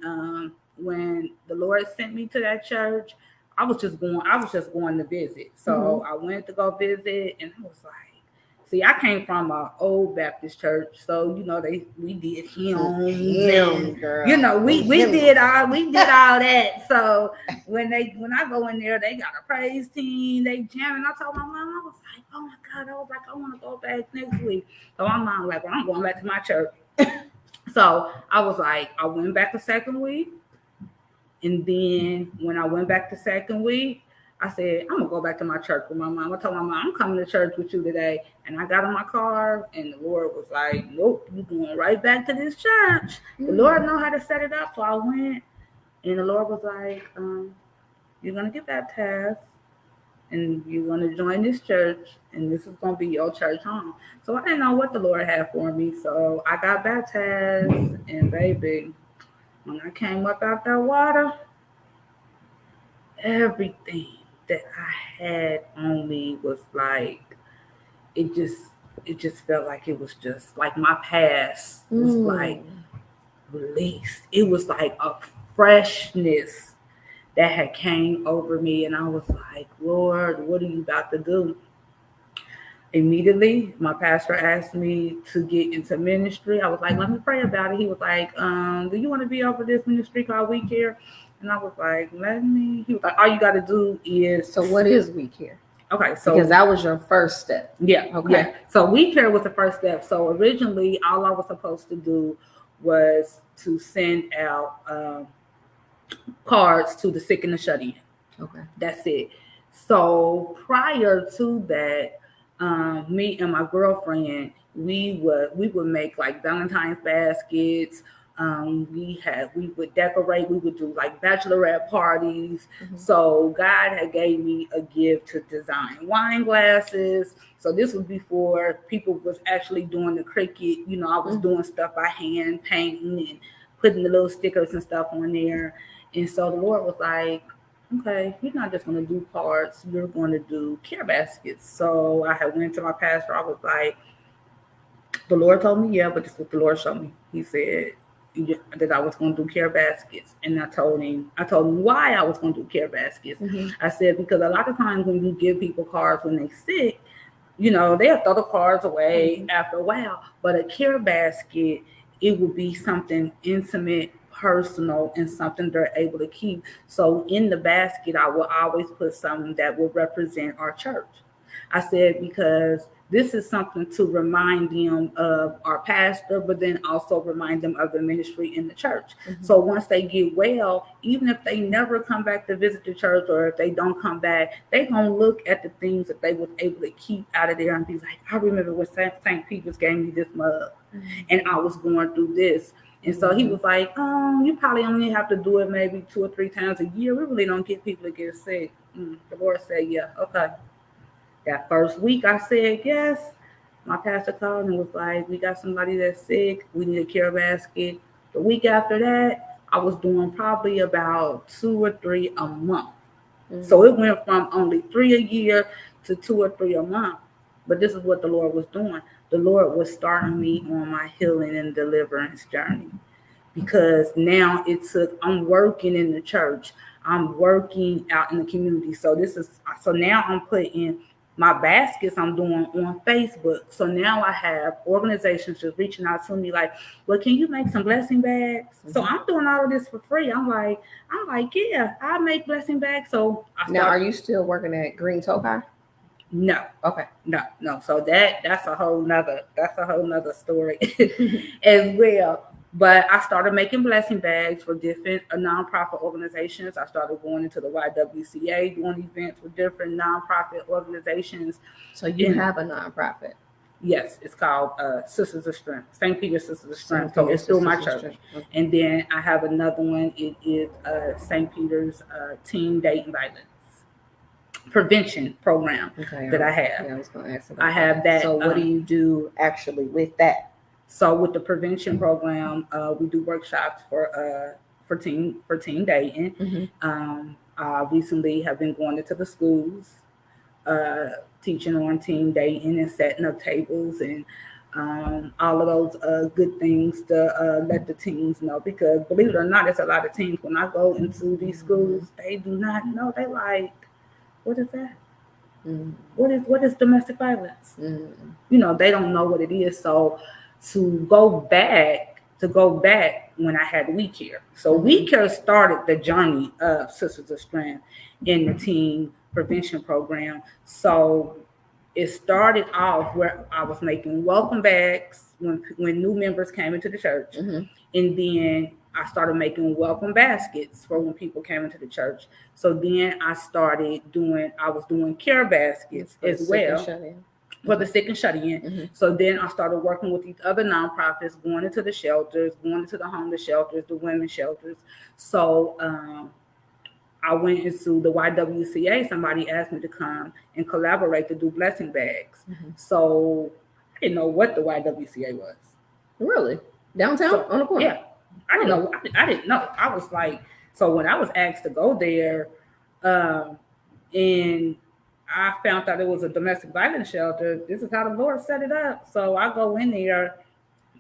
the Lord sent me to that church, I was just going to visit. So I went to go visit, and I was like, see, I came from an old Baptist church, so we did hymns, girl. and we did all that. So when I go in there, they got a praise team, they jamming. I told my mom, I was like, oh my God, I want to go back next week. So my mom was like, well, I'm going back to my church. So I was like, I went back the second week. And then when I went back the second week, I said, I'm gonna go back to my church with my mom. I told my mom, I'm coming to church with you today. And I got in my car, and the Lord was like, nope, you're going right back to this church. The Lord know how to set it up. So I went, and the Lord was like, you're gonna get baptized, and you're gonna join this church, and this is gonna be your church home. So I didn't know what the Lord had for me. So I got baptized, and baby, when I came up out that water, everything that I had on me was like, it just felt like it was just like my past was like released. It was like a freshness that had came over me, and I was like, Lord, what are you about to do? Immediately, my pastor asked me to get into ministry. I was like, let me pray about it. He was like, do you want to be over this ministry called We Care? And I was like, he was like, all you got to do is. So what is We Care? Okay, so. Because that was your first step. Yeah. Okay. Yeah. So We Care was the first step. So originally, all I was supposed to do was to send out cards to the sick and the shut-in. Okay. That's it. So prior to that, me and my girlfriend, we would make like Valentine's baskets. We would decorate. We would do like bachelorette parties. So God had gave me a gift to design wine glasses. So this was before people was actually doing the Cricut. I was doing stuff by hand, painting and putting the little stickers and stuff on there. And so the Lord was like, okay, you're not just going to do cards, you're going to do care baskets. So I had went to my pastor. I was like, the Lord told me, yeah, but this is what the Lord showed me. He said that I was going to do care baskets. And I told him why I was going to do care baskets. I said, because a lot of times when you give people cards when they're sick, they'll throw the cards away after a while. But a care basket, it would be something intimate, personal, and something they're able to keep. So in the basket, I will always put something that will represent our church. I said, because this is something to remind them of our pastor, but then also remind them of the ministry in the church. So once they get well, even if they never come back to visit the church, or if they don't come back, they're going to look at the things that they were able to keep out of there and be like, I remember when St. Peter's gave me this mug, and I was going through this. And so he was like, you probably only have to do it maybe 2 or 3 times a year. We really don't get people to get sick. The Lord said, yeah, okay. That first week I said yes. My pastor called and was like, we got somebody that's sick. We need a care basket. The week after that, I was doing probably about 2 or 3 a month. So it went from only 3 a year to 2 or 3 a month. But this is what the Lord was doing. The Lord was starting me on my healing and deliverance journey. Because now I'm working in the church. I'm working out in the community. So now I'm putting my baskets I'm doing on Facebook. So now I have organizations just reaching out to me like, well, can you make some blessing bags? So I'm doing all of this for free. I'm like, yeah, I make blessing bags. So now, are you still working at Green Tokai? No. Okay. No. So that's a whole nother story as well. But I started making blessing bags for different nonprofit organizations. I started going into the YWCA, doing events with different nonprofit organizations. So you have a nonprofit? Yes, it's called Sisters of Strength, St. Peter's Sisters of Strength. So it's through my church. Okay. And then I have another one. It is St. Peter's Teen Dating Violence Prevention Program that I have. Yeah, I was going to ask about I have that. So what do you do actually with that? So with the prevention program, we do workshops for teen dating. I recently have been going into the schools, teaching on teen dating and setting up tables and all of those good things to let the teens know. Because believe it or not, there's a lot of teens when I go into these schools, they do not know. They like, what is that? What is domestic violence? They don't know what it is. So to go back when I had We Care. So We Care started the journey of Sisters of Strength in the teen prevention program. So it started off where I was making welcome bags when new members came into the church, and then I started making welcome baskets for when people came into the church. So then I was doing care baskets as well for the sick and shut in. So then I started working with these other nonprofits, going into the shelters, going into the homeless shelters, the women's shelters. So I went into the YWCA. Somebody asked me to come and collaborate to do blessing bags. So I didn't know what the YWCA was. Really? Downtown on the corner? Yeah. I didn't know. I didn't know. I was like, so when I was asked to go there, and I found out it was a domestic violence shelter, this is how the Lord set it up. So I go in there,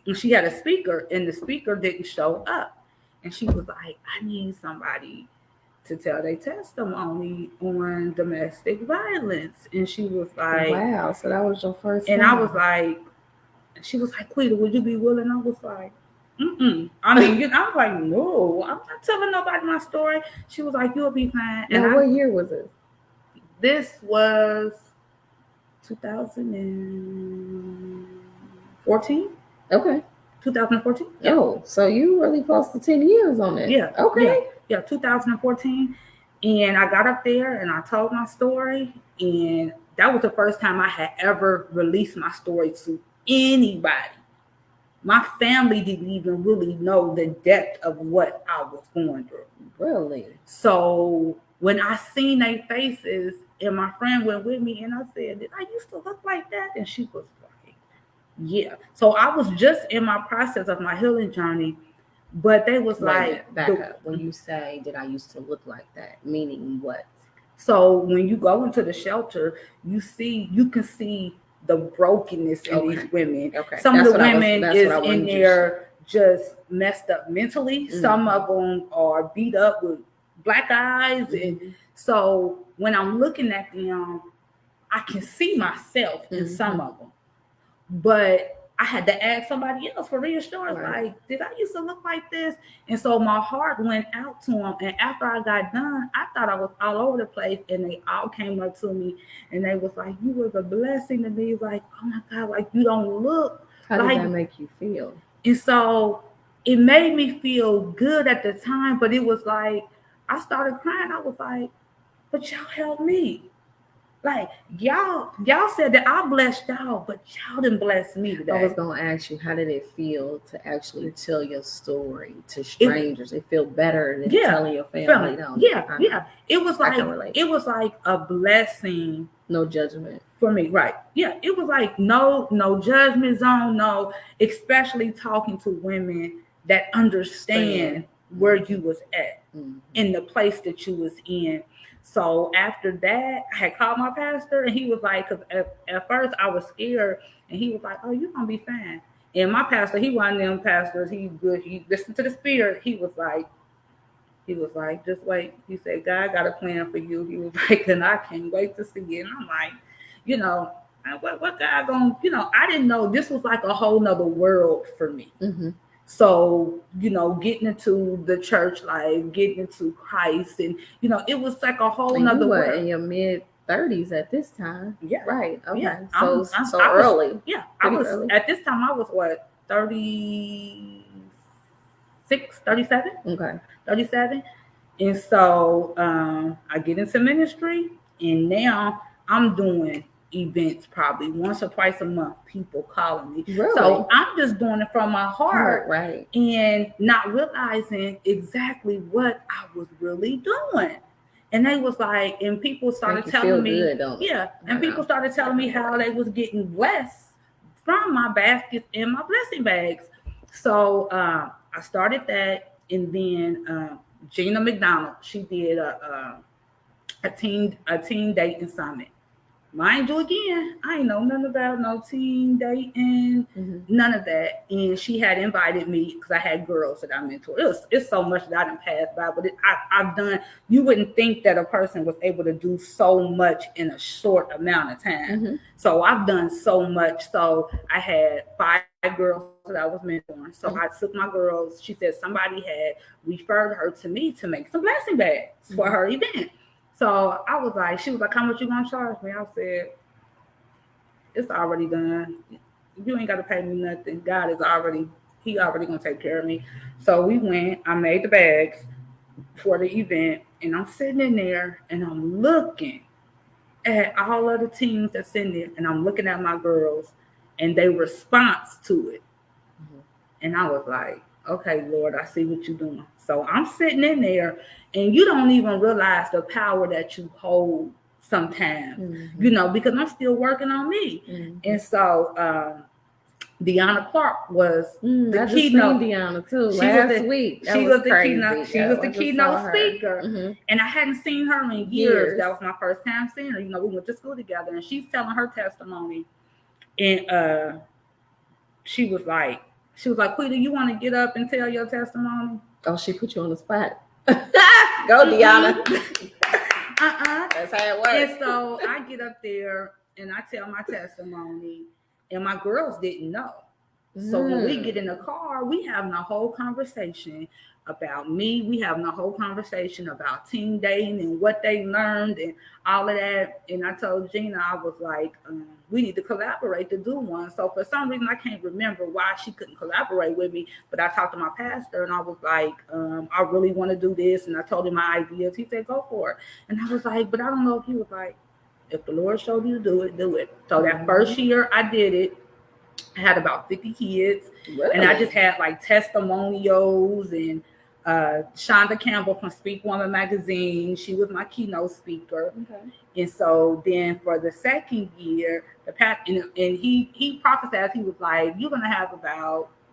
and she had a speaker, and the speaker didn't show up. And she was like, I need somebody to tell their testimony on domestic violence. And she was like, wow, so that was your first and time. I was like, she was like, Quita, would you be willing? I was like, I mean, I was like, no, I'm not telling nobody my story. She was like, you'll be fine. Now, what year was it? This was 2014. Okay. 2014. Yeah. Oh, so you really close to 10 years on it. Yeah. Okay. Yeah, 2014. And I got up there and I told my story. And that was the first time I had ever released my story to anybody. My family didn't even really know the depth of what I was going through. Really? So when I seen their faces, and my friend went with me, and I said, did I used to look like that? And she was like, yeah. So I was just in my process of my healing journey, but they was like, back up. When you say, did I used to look like that? Meaning what? So when you go into the shelter, you can see the brokenness in these women. Okay. Some of the women is in there just messed up mentally. Some of them are beat up with black eyes. And so when I'm looking at them, I can see myself in some of them. But I had to ask somebody else for reassurance, like, did I used to look like this? And so my heart went out to them. And after I got done, I thought I was all over the place. And they all came up to me and they was like, you was a blessing to me. Like, oh my God, like you don't look. How did that make you feel? And so it made me feel good at the time, but it was like, I started crying. I was like, but y'all helped me. Like y'all said that I blessed y'all, but y'all didn't bless me today. I was gonna ask you, how did it feel to actually tell your story to strangers? It feel better than telling your family. Yeah. It was like a blessing. No judgment for me, right? Yeah, it was like no judgment zone, no, especially talking to women that understand where you was at in the place that you was in. So after that, I had called my pastor, and he was like, because at first I was scared, and he was like, "Oh, you're gonna be fine." And my pastor, he one of them pastors. He good. He listened to the Spirit. He was like, just wait. He said, God got a plan for you. He was like, and I can't wait to see it. And I'm like, what God gonna? I didn't know this was like a whole nother world for me. So, getting into the church life, getting into Christ, and, it was like a whole nother world. In your mid-30s at this time. Yeah. Right. Okay. Yeah. So early. I was, at this time, I was what, 36, 37? Okay. 37. And so I get into ministry, and now I'm doing events probably once or twice a month, people calling me. Really? So I'm just doing it from my heart, right? And not realizing exactly what I was really doing. And they was like, and people started telling me, people started telling me how they was getting blessed from my baskets and my blessing bags. So I started that, and then Gina McDonald, she did a teen dating summit. Mind you, again, I ain't know nothing about no teen dating, none of that. And she had invited me because I had girls that I mentored. It's so much that I didn't pass by, but I've done. You wouldn't think that a person was able to do so much in a short amount of time. So I've done so much. So I had 5 girls that I was mentoring. So I took my girls. She said somebody had referred her to me to make some blessing bags for her event. So I was like, she was like, how much you gonna charge me? I said, it's already done. You ain't gotta pay me nothing. God is already, he already gonna take care of me. So we went, I made the bags for the event, and I'm sitting in there and I'm looking at all of the teams that's in there, and I'm looking at my girls and their response to it. And I was like, okay, Lord, I see what you're doing. So I'm sitting in there, and you don't even realize the power that you hold sometimes, because I'm still working on me. And so Deanna Clark was the keynote. Deanna too. She last was the, week. She was the keynote. She was the keynote speaker, and I hadn't seen her in years. That was my first time seeing her. We went to school together, and she's telling her testimony, and she was like, Quita, you want to get up and tell your testimony? Oh, she put you on the spot. Go, Deanna. That's how it works. And so I get up there and I tell my testimony, and my girls didn't know. So when we get in the car, we having a whole conversation about me. We having a whole conversation about teen dating and what they learned and all of that. And I told Gina, I was like, we need to collaborate to do one. So for some reason, I can't remember why she couldn't collaborate with me. But I talked to my pastor and I was like, I really want to do this. And I told him my ideas. He said, go for it. And I was like, but I don't know if he was like, if the Lord showed you to do it, do it. So that first year I did it. I had about 50 kids, and I just had like testimonials and Shonda Campbell from Speak Woman magazine. She was my keynote speaker. And so then for the second year, and he prophesied, he was like, you're going to have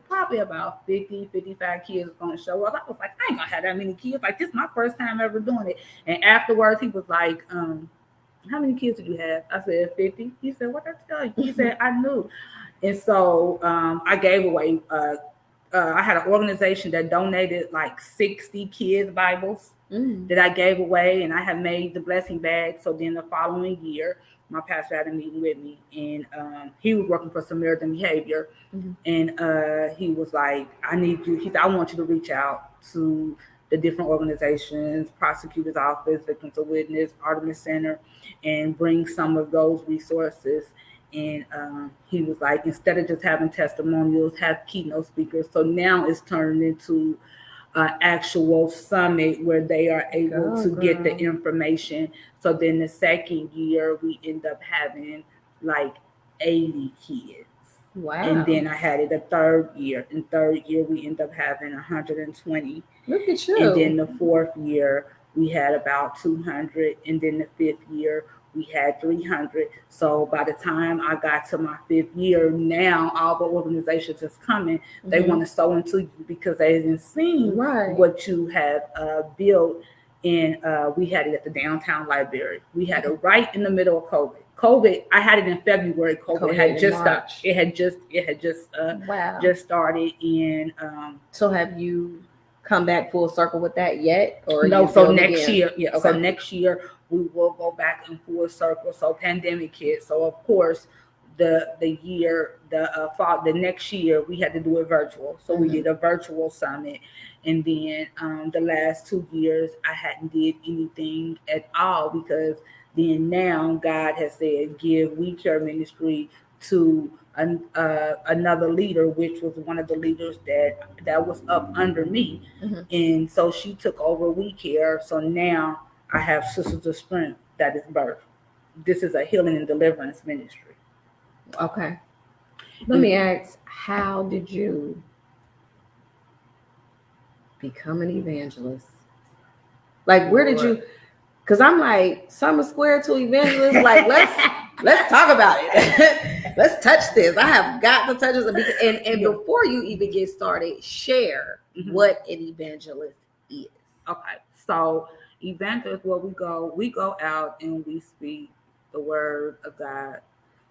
probably about 50, 55 kids going to show up. I was like, I ain't going to have that many kids. Like, this is my first time ever doing it. And afterwards, he was like, how many kids did you have? I said, 50. He said, what did I tell you? He said, I knew. And so I gave away, I had an organization that donated like 60 kids' Bibles that I gave away, and I had made the blessing bag. So then the following year, my pastor had a meeting with me, and he was working for Samaritan Behavior. And he was like, I need you. He said, I want you to reach out to the different organizations, Prosecutor's Office, Victims of Witness, Artemis Center, and bring some of those resources. And he was like, instead of just having testimonials, have keynote speakers. So now it's turned into an actual summit where they are able to get the information. So then the second year, we end up having like 80 kids. Wow. And then I had it the third year. In third year, we end up having 120. Look at you. And then the fourth year, we had about 200. And then the fifth year, we had 300. So by the time I got to my fifth year, now all the organizations that's coming, they want to sow into you because they didn't see what you have built. And we had it at the downtown library. We had it right in the middle of COVID. I had it in February. COVID had just started. It had just started. And so have you come back full circle with that yet? Or no? So next year, yeah. Okay. So next year we will go back in full circle. So pandemic hit. So of course, the next year we had to do it virtual. So we did a virtual summit, and then the last 2 years I hadn't did anything at all because then now God has said give We Care Ministry to another leader, which was one of the leaders that was up under me, and so she took over We Care. So now I have Sisters of Strength that is birthed. This is a healing and deliverance ministry. Okay. Let me ask, how did you become an evangelist? Like, where did you? Because I'm like, Summer Square to evangelist. Like, let's talk about it. Let's touch this. I have got to touch this. And before you even get started, share what an evangelist is. Okay, so evangelist, where we go out and we speak the Word of God.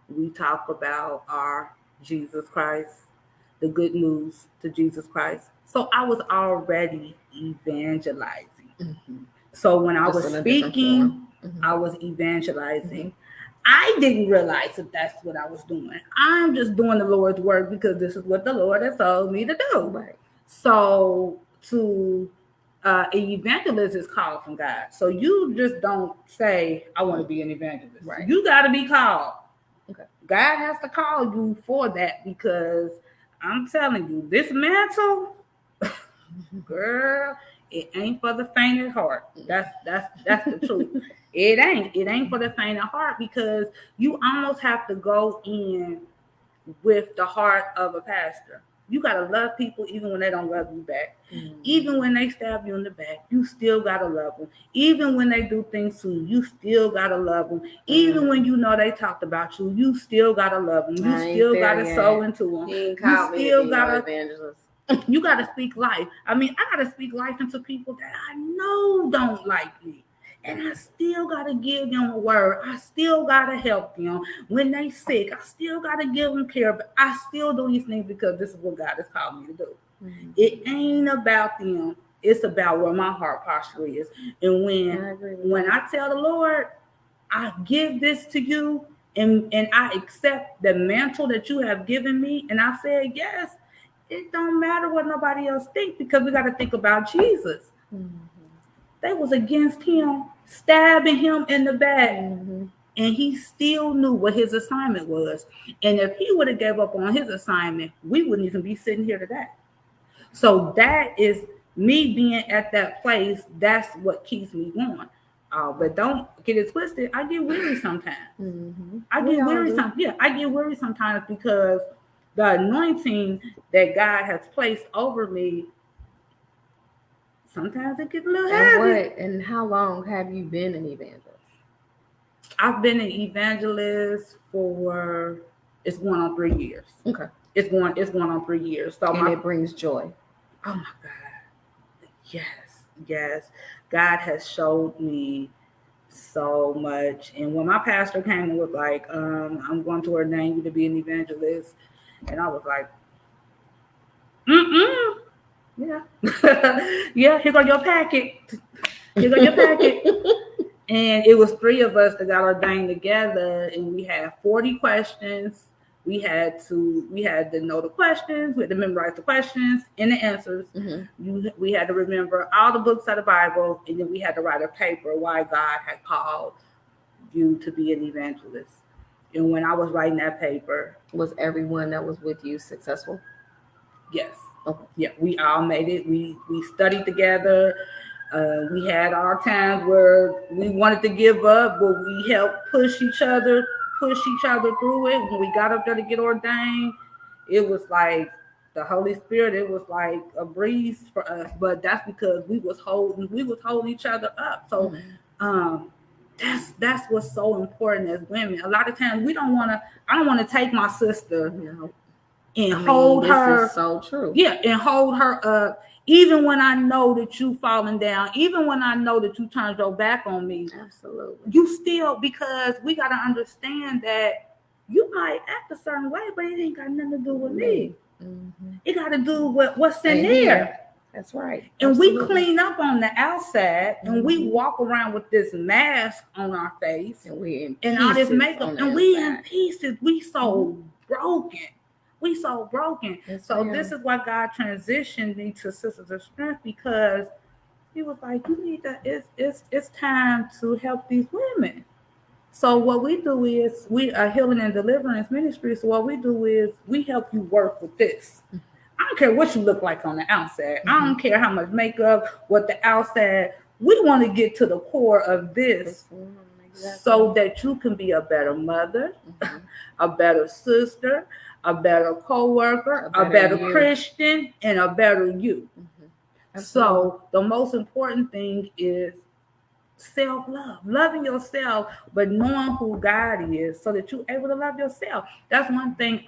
We talk about our Jesus Christ, the good news to Jesus Christ. So I was already evangelizing. Mm-hmm. So when I Just was in a different speaking, form. Mm-hmm. I was evangelizing. I didn't realize that that's what I was doing. I'm just doing the Lord's work because this is what the Lord has told me to do. Right. So to an evangelist is called from God. So you just don't say, I want to be an evangelist. Right. You got to be called. Okay. God has to call you for that because I'm telling you, this mantle, girl, it ain't for the faint of heart. That's the truth. It ain't for the faint of heart because you almost have to go in with the heart of a pastor. You gotta love people even when they don't love you back. Mm-hmm. Even when they stab you in the back, you still gotta love them. Even when they do things to you, you still gotta love them. Even when you know they talked about you, you still gotta love them. You still gotta sow into them. You still gotta evangelist. You gotta speak life. I mean, I gotta speak life into people that I know don't like me. And I still gotta give them a word. I still gotta help them when they sick. I still gotta give them care. But I still do these things because this is what God has called me to do. Mm-hmm. It ain't about them. It's about where my heart posture is. And when I tell the Lord, I give this to you, and I accept the mantle that you have given me, and I said yes. It don't matter what nobody else thinks because we got to think about Jesus. Mm-hmm. They was against him, stabbing him in the back, mm-hmm. and he still knew what his assignment was. And if he would have gave up on his assignment, we wouldn't even be sitting here today. So that is me being at that place. That's what keeps me going. But don't get it twisted. I get weary sometimes. Mm-hmm. I get weary sometimes because the anointing that God has placed over me, sometimes it gets a little heavy. And how long have you been an evangelist? I've been an evangelist for, it's going on 3 years. Okay. It's going on 3 years. So it brings joy. Oh my God. Yes. God has showed me so much. And when my pastor came and was like, I'm going to ordain you to be an evangelist. And I was like, yeah. Yeah, here go your packet. And it was 3 of us that got ordained together, and we had 40 questions. We had to know the questions. We had to memorize the questions and the answers. Mm-hmm. We had to remember all the books of the Bible, and then we had to write a paper why God had called you to be an evangelist. And when I was writing that paper, was everyone that was with you successful? Yes. Okay. Yeah, we all made it. We studied together. We had our times where we wanted to give up, but we helped push each other through it. When we got up there to get ordained, it was like the Holy Spirit. It was like a breeze for us, but that's because we was holding each other up. So, that's what's so important as women. A lot of times I don't want to take my sister. And hold her. This is so true. Yeah, and hold her up. Even when I know that you falling down, even when I know that you turned your back on me. Absolutely. You still, because we got to understand that you might act a certain way, but it ain't got nothing to do with me. Mm-hmm. It got to do with what's in there. That's right. And Absolutely. We clean up on the outside, mm-hmm. and we walk around with this mask on our face, and all this makeup, and we in pieces. We so broken. We so broken. Yes, so this is why God transitioned me to Sisters of Strength, because he was like, you need to, it's time to help these women. So what we do is, we are healing and deliverance ministry. So what we do is we help you work with this. I don't care what you look like on the outside. Mm-hmm. I don't care how much makeup, what the outside. We want to get to the core of this. Exactly. So that you can be a better mother, mm-hmm. a better sister, a better co-worker, a better Christian, and a better you. Mm-hmm. So the most important thing is self-love, loving yourself, but knowing who God is so that you're able to love yourself. That's one thing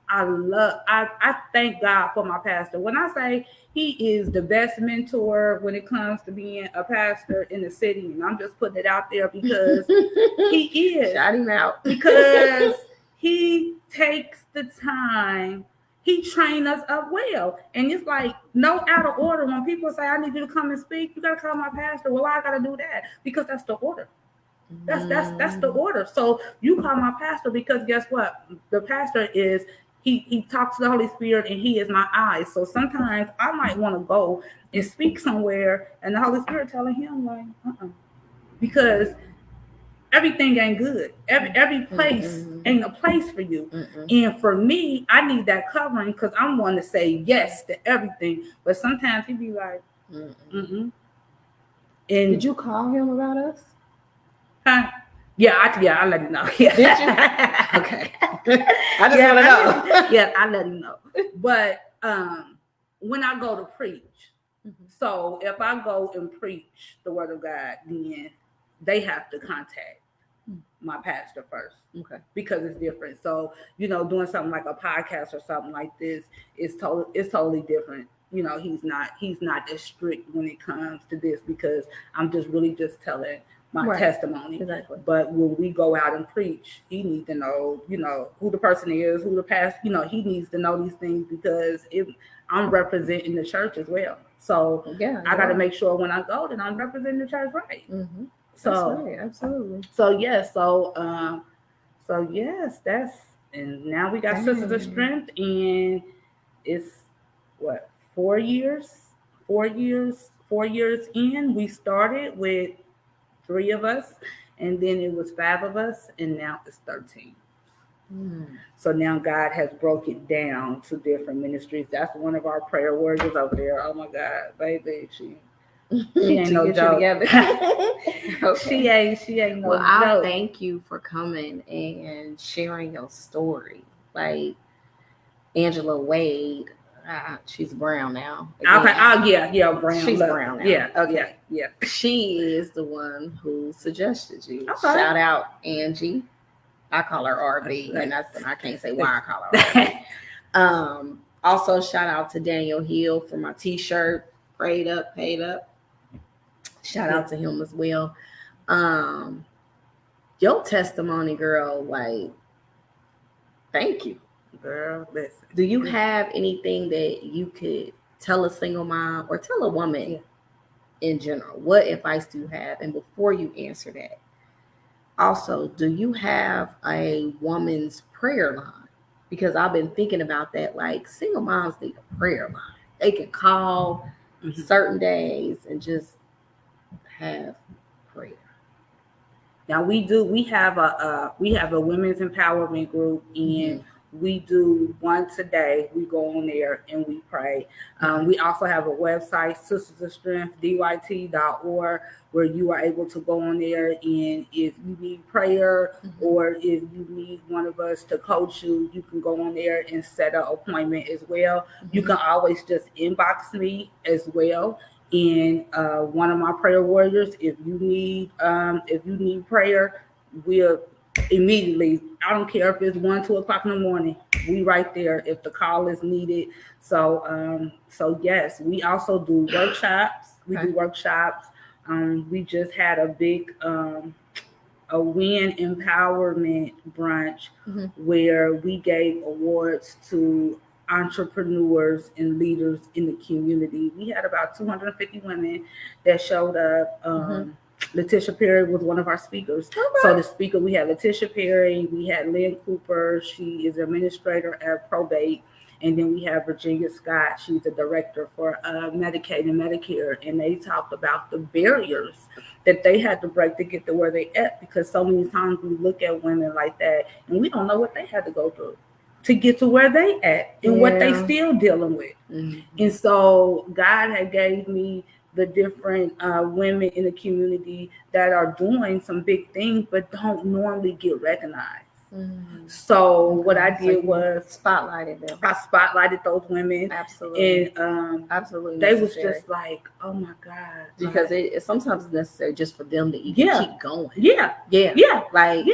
I thank God for my pastor. When I say he is the best mentor when it comes to being a pastor in the city, and I'm just putting it out there because he is. Shout him out. Because he takes the time. He trained us up well. And it's like no out of order. When people say, I need you to come and speak, you got to call my pastor. Well, why I got to do that? Because that's the order. That's the order. So you call my pastor because guess what? The pastor is, he talks to the Holy Spirit and he is my eyes. So sometimes I might want to go and speak somewhere and the Holy Spirit telling him like, because everything ain't good. Every place ain't a place for you. And for me, I need that covering because I'm one to say yes to everything. But sometimes he be like, And did you call him about us? Huh? Yeah, I let him know. Yeah. Did you? Okay. I just want to know. Yeah, I let him know. But when I go to preach, so if I go and preach the word of God, then they have to contact my pastor first. Okay. Because it's different. So, doing something like a podcast or something like this it's totally different. He's not as strict when it comes to this because I'm just really just telling my testimony. Exactly. But when we go out and preach, he needs to know, who the person is, who the pastor, he needs to know these things because I'm representing the church as well. So I got to make sure when I go that I'm representing the church right. So that's right, absolutely. So yes, so yes, and now we got Sisters of Strength, and it's what 4 years in. We started with 3 of us, and then it was 5 of us, and now it's 13. So now God has broke it down to different ministries. That's one of our prayer warriors over there. Oh my God, baby, she ain't no joke. Okay. She ain't no joke. I thank you for coming and sharing your story. Like Angela Wade, she's brown now. Again. Okay. Oh yeah, brown. She's brown now. Yeah. Okay. Yeah. She is the one who suggested you. Okay. Shout out Angie. I call her RB, and I can't say why I call her RB. Also, shout out to Daniel Hill for my T-shirt, Prayed Up, Paid Up. Shout out to him as well. Your testimony, girl, like, thank you. Girl, listen. Do you have anything that you could tell a single mom or tell a woman in general? What advice do you have? And before you answer that, also, do you have a woman's prayer line? Because I've been thinking about that. Like, single moms need a prayer line. They can call certain days and just have prayer. Now we have a women's empowerment group, and we do once a day. We go on there and we pray. We also have a website, sistersofstrength.dyt.org, where you are able to go on there, and if you need prayer or if you need one of us to coach you, you can go on there and set an appointment as well. You can always just inbox me as well. And one of my prayer warriors, if you need prayer, we'll immediately, I don't care if it's 1-2 o'clock in the morning, we right there if the call is needed. So yes, we also do workshops. We do workshops. We just had a big a WIN empowerment brunch where we gave awards to entrepreneurs and leaders in the community. We had about 250 women that showed up. Letitia Perry was one of our speakers. So the speaker, we had Letitia Perry, we had Lynn Cooper, she is an administrator at Probate, and then we have Virginia Scott, she's a director for Medicaid and Medicare, and they talked about the barriers that they had to break to get to where they at, because so many times we look at women like that and we don't know what they had to go through to get to where they at and what they still dealing with. And so God had gave me the different women in the community that are doing some big things but don't normally get recognized. So what I did was spotlighted them. I spotlighted those women. Absolutely. And absolutely they necessary. was just like, oh my God. Because it sometimes it's necessary just for them to even keep going. Yeah. Like,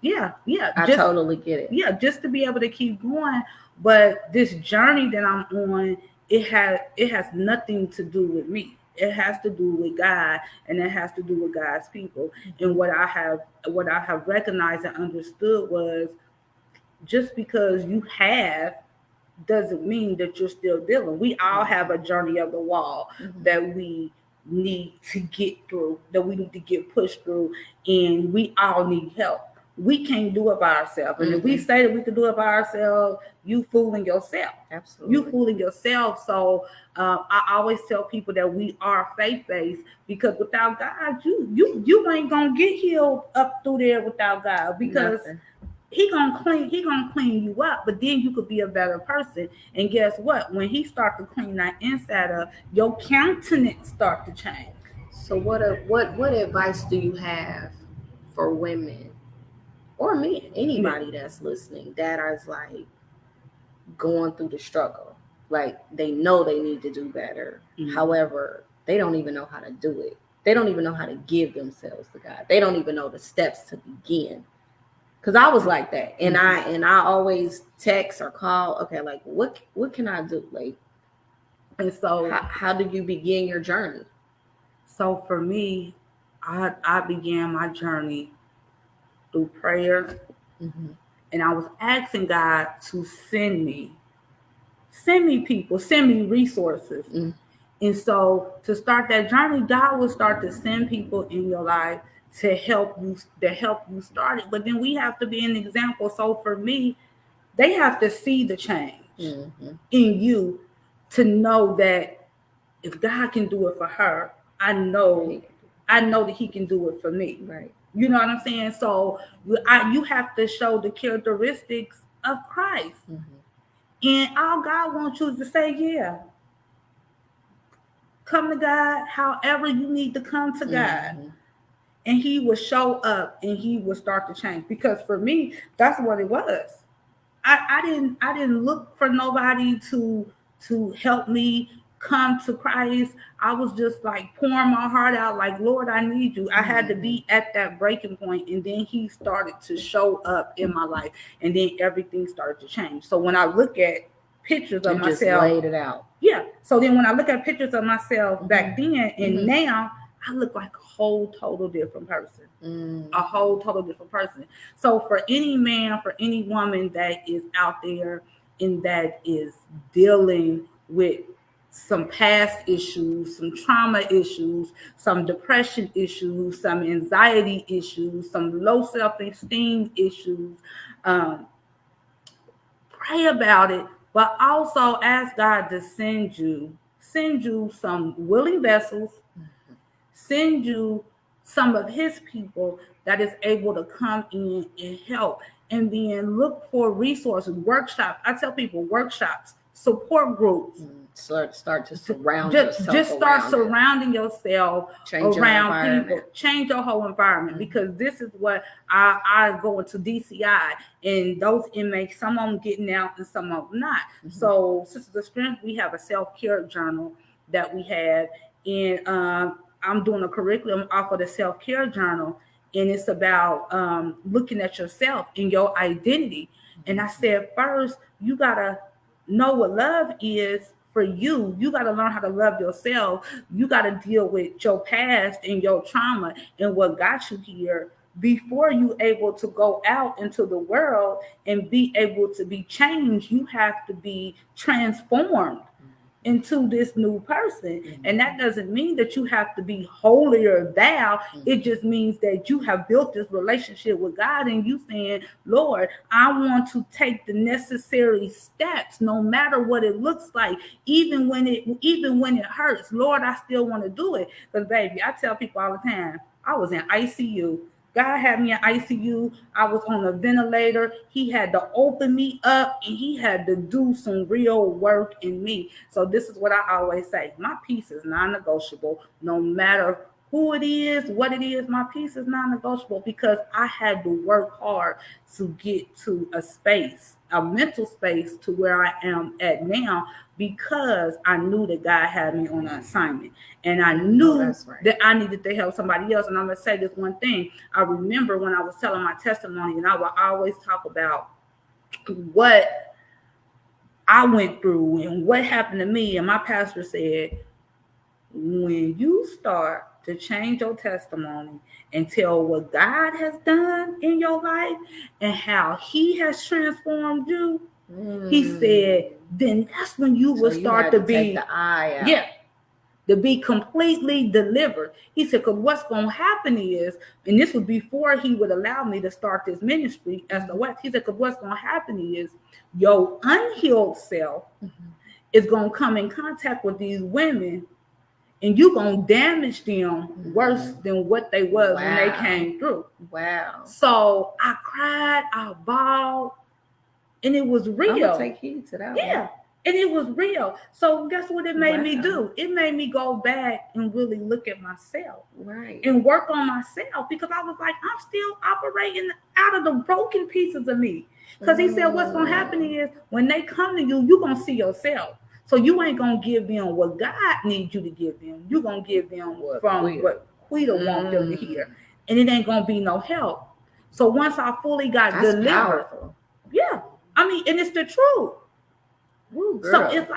Yeah. I totally get it. Yeah, just to be able to keep going. But this journey that I'm on, it has nothing to do with me. It has to do with God, and it has to do with God's people. And what I have recognized and understood was, just because you have doesn't mean that you're still dealing. We all have a journey of the wall that we need to get through, that we need to get pushed through, and we all need help. We can't do it by ourselves. And if we say that we can do it by ourselves, you fooling yourself. Absolutely. You fooling yourself. So I always tell people that we are faith-based, because without God, you ain't gonna get healed up through there without God, because Nothing. He gonna clean you up, but then you could be a better person. And guess what? When He start to clean that inside up, your countenance start to change. So what advice do you have for women or men, anybody that's listening, that is like going through the struggle? Like, they know they need to do better. However, they don't even know how to do it. They don't even know how to give themselves to God. They don't even know the steps to begin. Because I was like that. And I always text or call, okay, like what can I do? Like, and so how do you begin your journey? So for me, I began my journey through prayer. And I was asking God to send me people, send me resources. And so to start that journey, God will start to send people in your life to help you start it. But then we have to be an example. So for me, they have to see the change in you, to know that if God can do it for her, I know that He can do it for me. Right. You know what I'm saying? So you have to show the characteristics of Christ. And all God wants you to say, yeah, come to God however you need to come to God. And He will show up, and He will start to change. Because for me, that's what it was. I didn't look for nobody to help me come to Christ. I was just like pouring my heart out, like, Lord, I need you. I had to be at that breaking point, and then He started to show up in my life, and then everything started to change. So when I look at pictures of myself, just laid it out. Yeah. So then when I look at pictures of myself back then and now, I look like a whole total different person. A whole total different person. So for any man, for any woman that is out there and that is dealing with some past issues, some trauma issues, some depression issues, some anxiety issues, some low self-esteem issues, pray about it, but also ask God to send you some willing vessels, send you some of His people that is able to come in and help. And then look for resources, workshops. I tell people, workshops, support groups. Start to surround yourself. Just start surrounding yourself around people. Change your whole environment. Because this is what I go into DCI, and those inmates, some of them getting out and some of them not. So Sisters of Strength, we have a self-care journal that we have, and I'm doing a curriculum off of the self-care journal, and it's about looking at yourself and your identity. And I said, first, you gotta know what love is for you. You got to learn how to love yourself. You got to deal with your past and your trauma and what got you here before you able to go out into the world and be able to be changed. You have to be transformed into this new person. And that doesn't mean that you have to be holier thou. It just means that you have built this relationship with God, and you saying, Lord, I want to take the necessary steps, no matter what it looks like, even when it hurts. Lord, I still want to do it. Because baby, I tell people all the time, I was in ICU. God had me in ICU. I was on a ventilator. He had to open me up, and He had to do some real work in me. So this is what I always say. My peace is non-negotiable, no matter who it is, what it is, my peace is non-negotiable because I had to work hard to get to a space, a mental space to where I am at now because I knew that God had me on an assignment. And I knew that I needed to help somebody else. And I'm going to say this one thing. I remember when I was telling my testimony, and I would always talk about what I went through and what happened to me. And my pastor said, when you start to change your testimony and tell what God has done in your life and how he has transformed you, he said, then that's when you will start to be take the eye out. Yeah, to be completely delivered. He said, because what's going to happen is, and this was before he would allow me to start this ministry as the West. He said, because what's going to happen is your unhealed self is going to come in contact with these women, and you're going to damage them worse than what they was when they came through. Wow. So I cried, I bawled, and it was real. I'm going to take heed to that one. And it was real. So guess what it made me do? It made me go back and really look at myself. Right. And work on myself because I was like, I'm still operating out of the broken pieces of me. Because he said what's going to happen is when they come to you, you're going to see yourself. So you ain't going to give them what God needs you to give them. You're going to give them what Laquita wants them to hear. And it ain't going to be no help. So once I fully got delivered. Powerful. Yeah. I mean, and it's the truth. Ooh, girl, so it's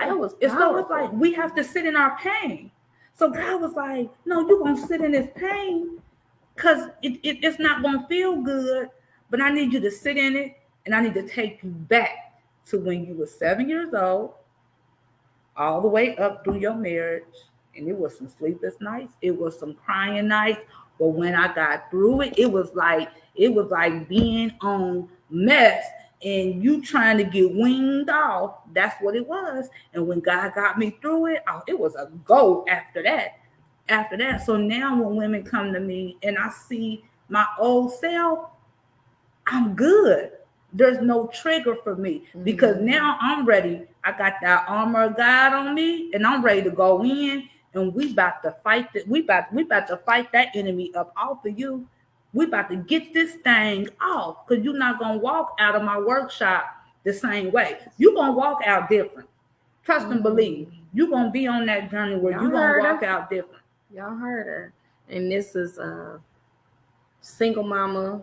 like we have to sit in our pain. So God was like, no, you're going to sit in this pain because it's not going to feel good, but I need you to sit in it, and I need to take you back to when you were 7 years old, all the way up through your marriage. And it was some sleepless nights. It was some crying nights. But when I got through it, it was like being on meth and you trying to get weaned off. That's what it was. And when God got me through it, it was a go after that. So now when women come to me and I see my old self, I'm good. There's no trigger for me because now I'm ready. I got that armor of God on me and I'm ready to go in, and we about to fight that. We about to fight that enemy up off of you. We about to get this thing off because you're not going to walk out of my workshop the same way. You're going to walk out different. Trust and believe. You're going to be on that journey where you're going to walk out different. Y'all heard her. And this is a single mama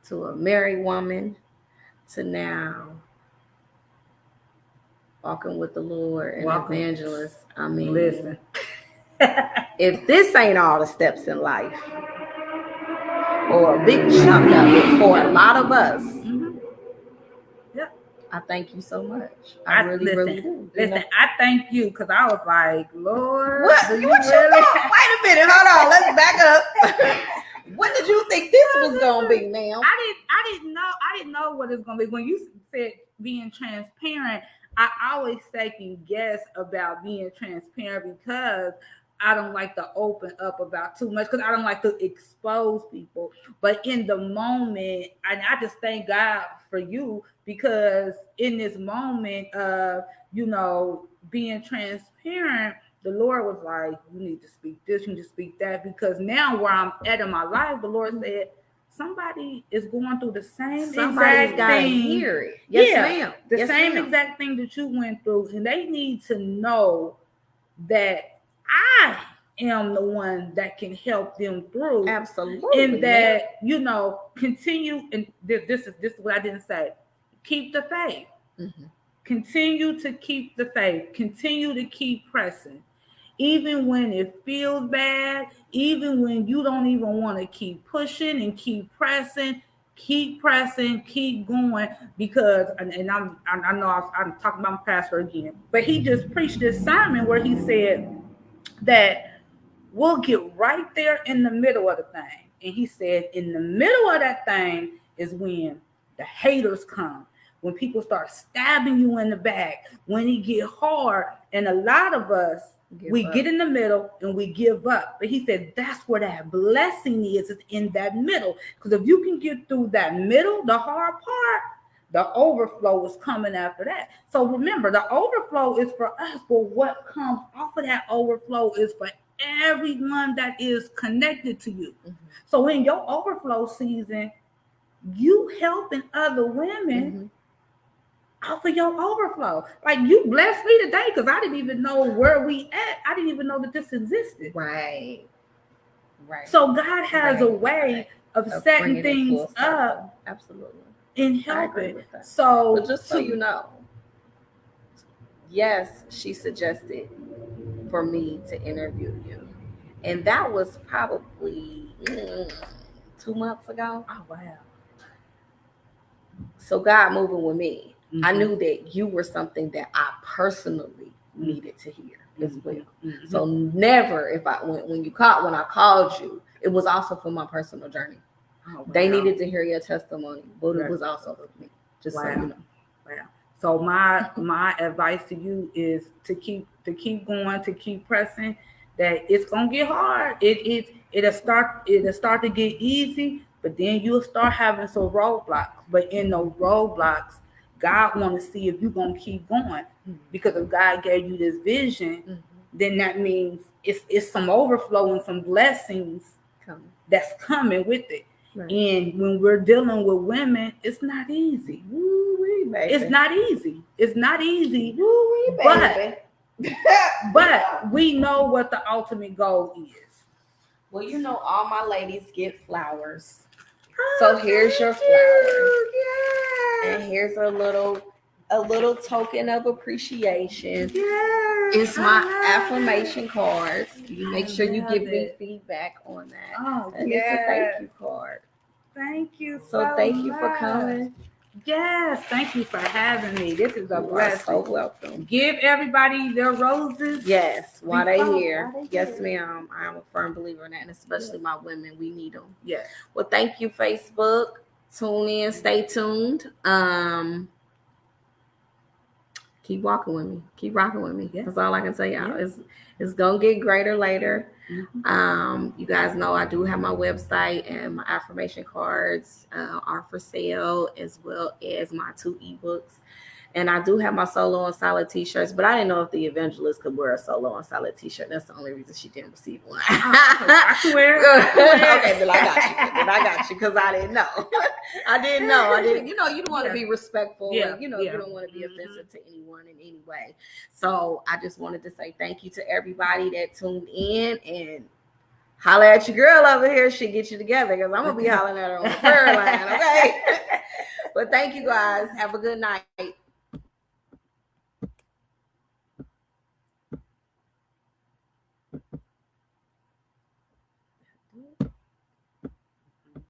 to a married woman to now walking with the Lord and evangelist. I mean, listen. If this ain't all the steps in life, or a big chunk of it for a lot of us. Yeah. I thank you so much. I really do. Listen, I thank you because I was like, Lord, what you really? Wait a minute, hold on. Let's back up. What did you think this was gonna be, ma'am? I didn't know what it's gonna be. When you said being transparent, I always second guess about being transparent because I don't like to open up about too much because I don't like to expose people. But in the moment, and I just thank God for you because in this moment of, being transparent, the Lord was like, you need to speak this, you need to speak that. Because now where I'm at in my life, the Lord said, somebody is going through the same exact thing. Hear it. Yes, ma'am. The same exact thing that you went through. And they need to know that I am the one that can help them through. Absolutely. And that, continue. And this is what I didn't say. Keep the faith. Mm-hmm. Continue to keep the faith. Continue to keep pressing. Even when it feels bad, even when you don't even want to keep pushing and keep pressing, keep going. Because, I know I'm talking about my pastor again, but he just preached this sermon where he said that we'll get right there in the middle of the thing. And he said, in the middle of that thing is when the haters come. When people start stabbing you in the back, when it get hard, and a lot of us, get in the middle and we give up. But he said that's where that blessing is in that middle. Because if you can get through that middle, the hard part, the overflow is coming after that. So remember, the overflow is for us, but what comes off of that overflow is for everyone that is connected to you. So in your overflow season, you helping other women off of your overflow. Like, you blessed me today because I didn't even know where we at. I didn't even know that this existed. Right. So God has a way of setting things up. Absolutely. And helping. So, but just so you know, yes, she suggested for me to interview you, and that was probably 2 months ago. Oh wow! So God moving with me, I knew that you were something that I personally needed to hear as well. So never, if I when I called you, it was also for my personal journey. Oh, wow. They needed to hear your testimony, but it was also for me. Just so you know. Wow. So my advice to you is to keep going, to keep pressing. That it's gonna get hard. It'll start to get easy, but then you'll start having some roadblocks. But in those roadblocks, God want to see if you're gonna keep going. Because if God gave you this vision, then that means it's some overflow and some blessings that's coming with it. Right. And when we're dealing with women, it's not easy. Woo-wee, baby. It's not easy. It's not easy. Woo-wee, baby. But we know what the ultimate goal is. Well, you know, all my ladies get flowers. So here's your flowers. Yes. And here's a little token of appreciation. Yes. It's my affirmation cards. You make sure you give me feedback on that. Oh, and it's a thank you card. Thank you so thank you for coming. Yes, thank you for having me. This is a blessing. So welcome. Give everybody their roses. Yes, while they here. Yes, ma'am. I am a firm believer in that, and especially my women. We need them. Yes. Well, thank you, Facebook. Tune in. Stay tuned. Keep walking with me. Keep rocking with me. Yeah. That's all I can say, y'all. Yeah. It's gonna get greater later. You guys know I do have my website, and my affirmation cards are for sale, as well as my 2 ebooks. And I do have my solo on solid t-shirts, but I didn't know if the Evangelist could wear a solo on solid t-shirt. That's the only reason she didn't receive one. I can wear it. Okay, then I got you because I didn't know. I didn't know. You know, you don't want to be respectful. Yeah. And, you know, you don't want to be offensive to anyone in any way. So I just wanted to say thank you to everybody that tuned in, and holler at your girl over here. She'll get you together because I'm going to be hollering at her on the prayer line, okay? But thank you guys. Have a good night.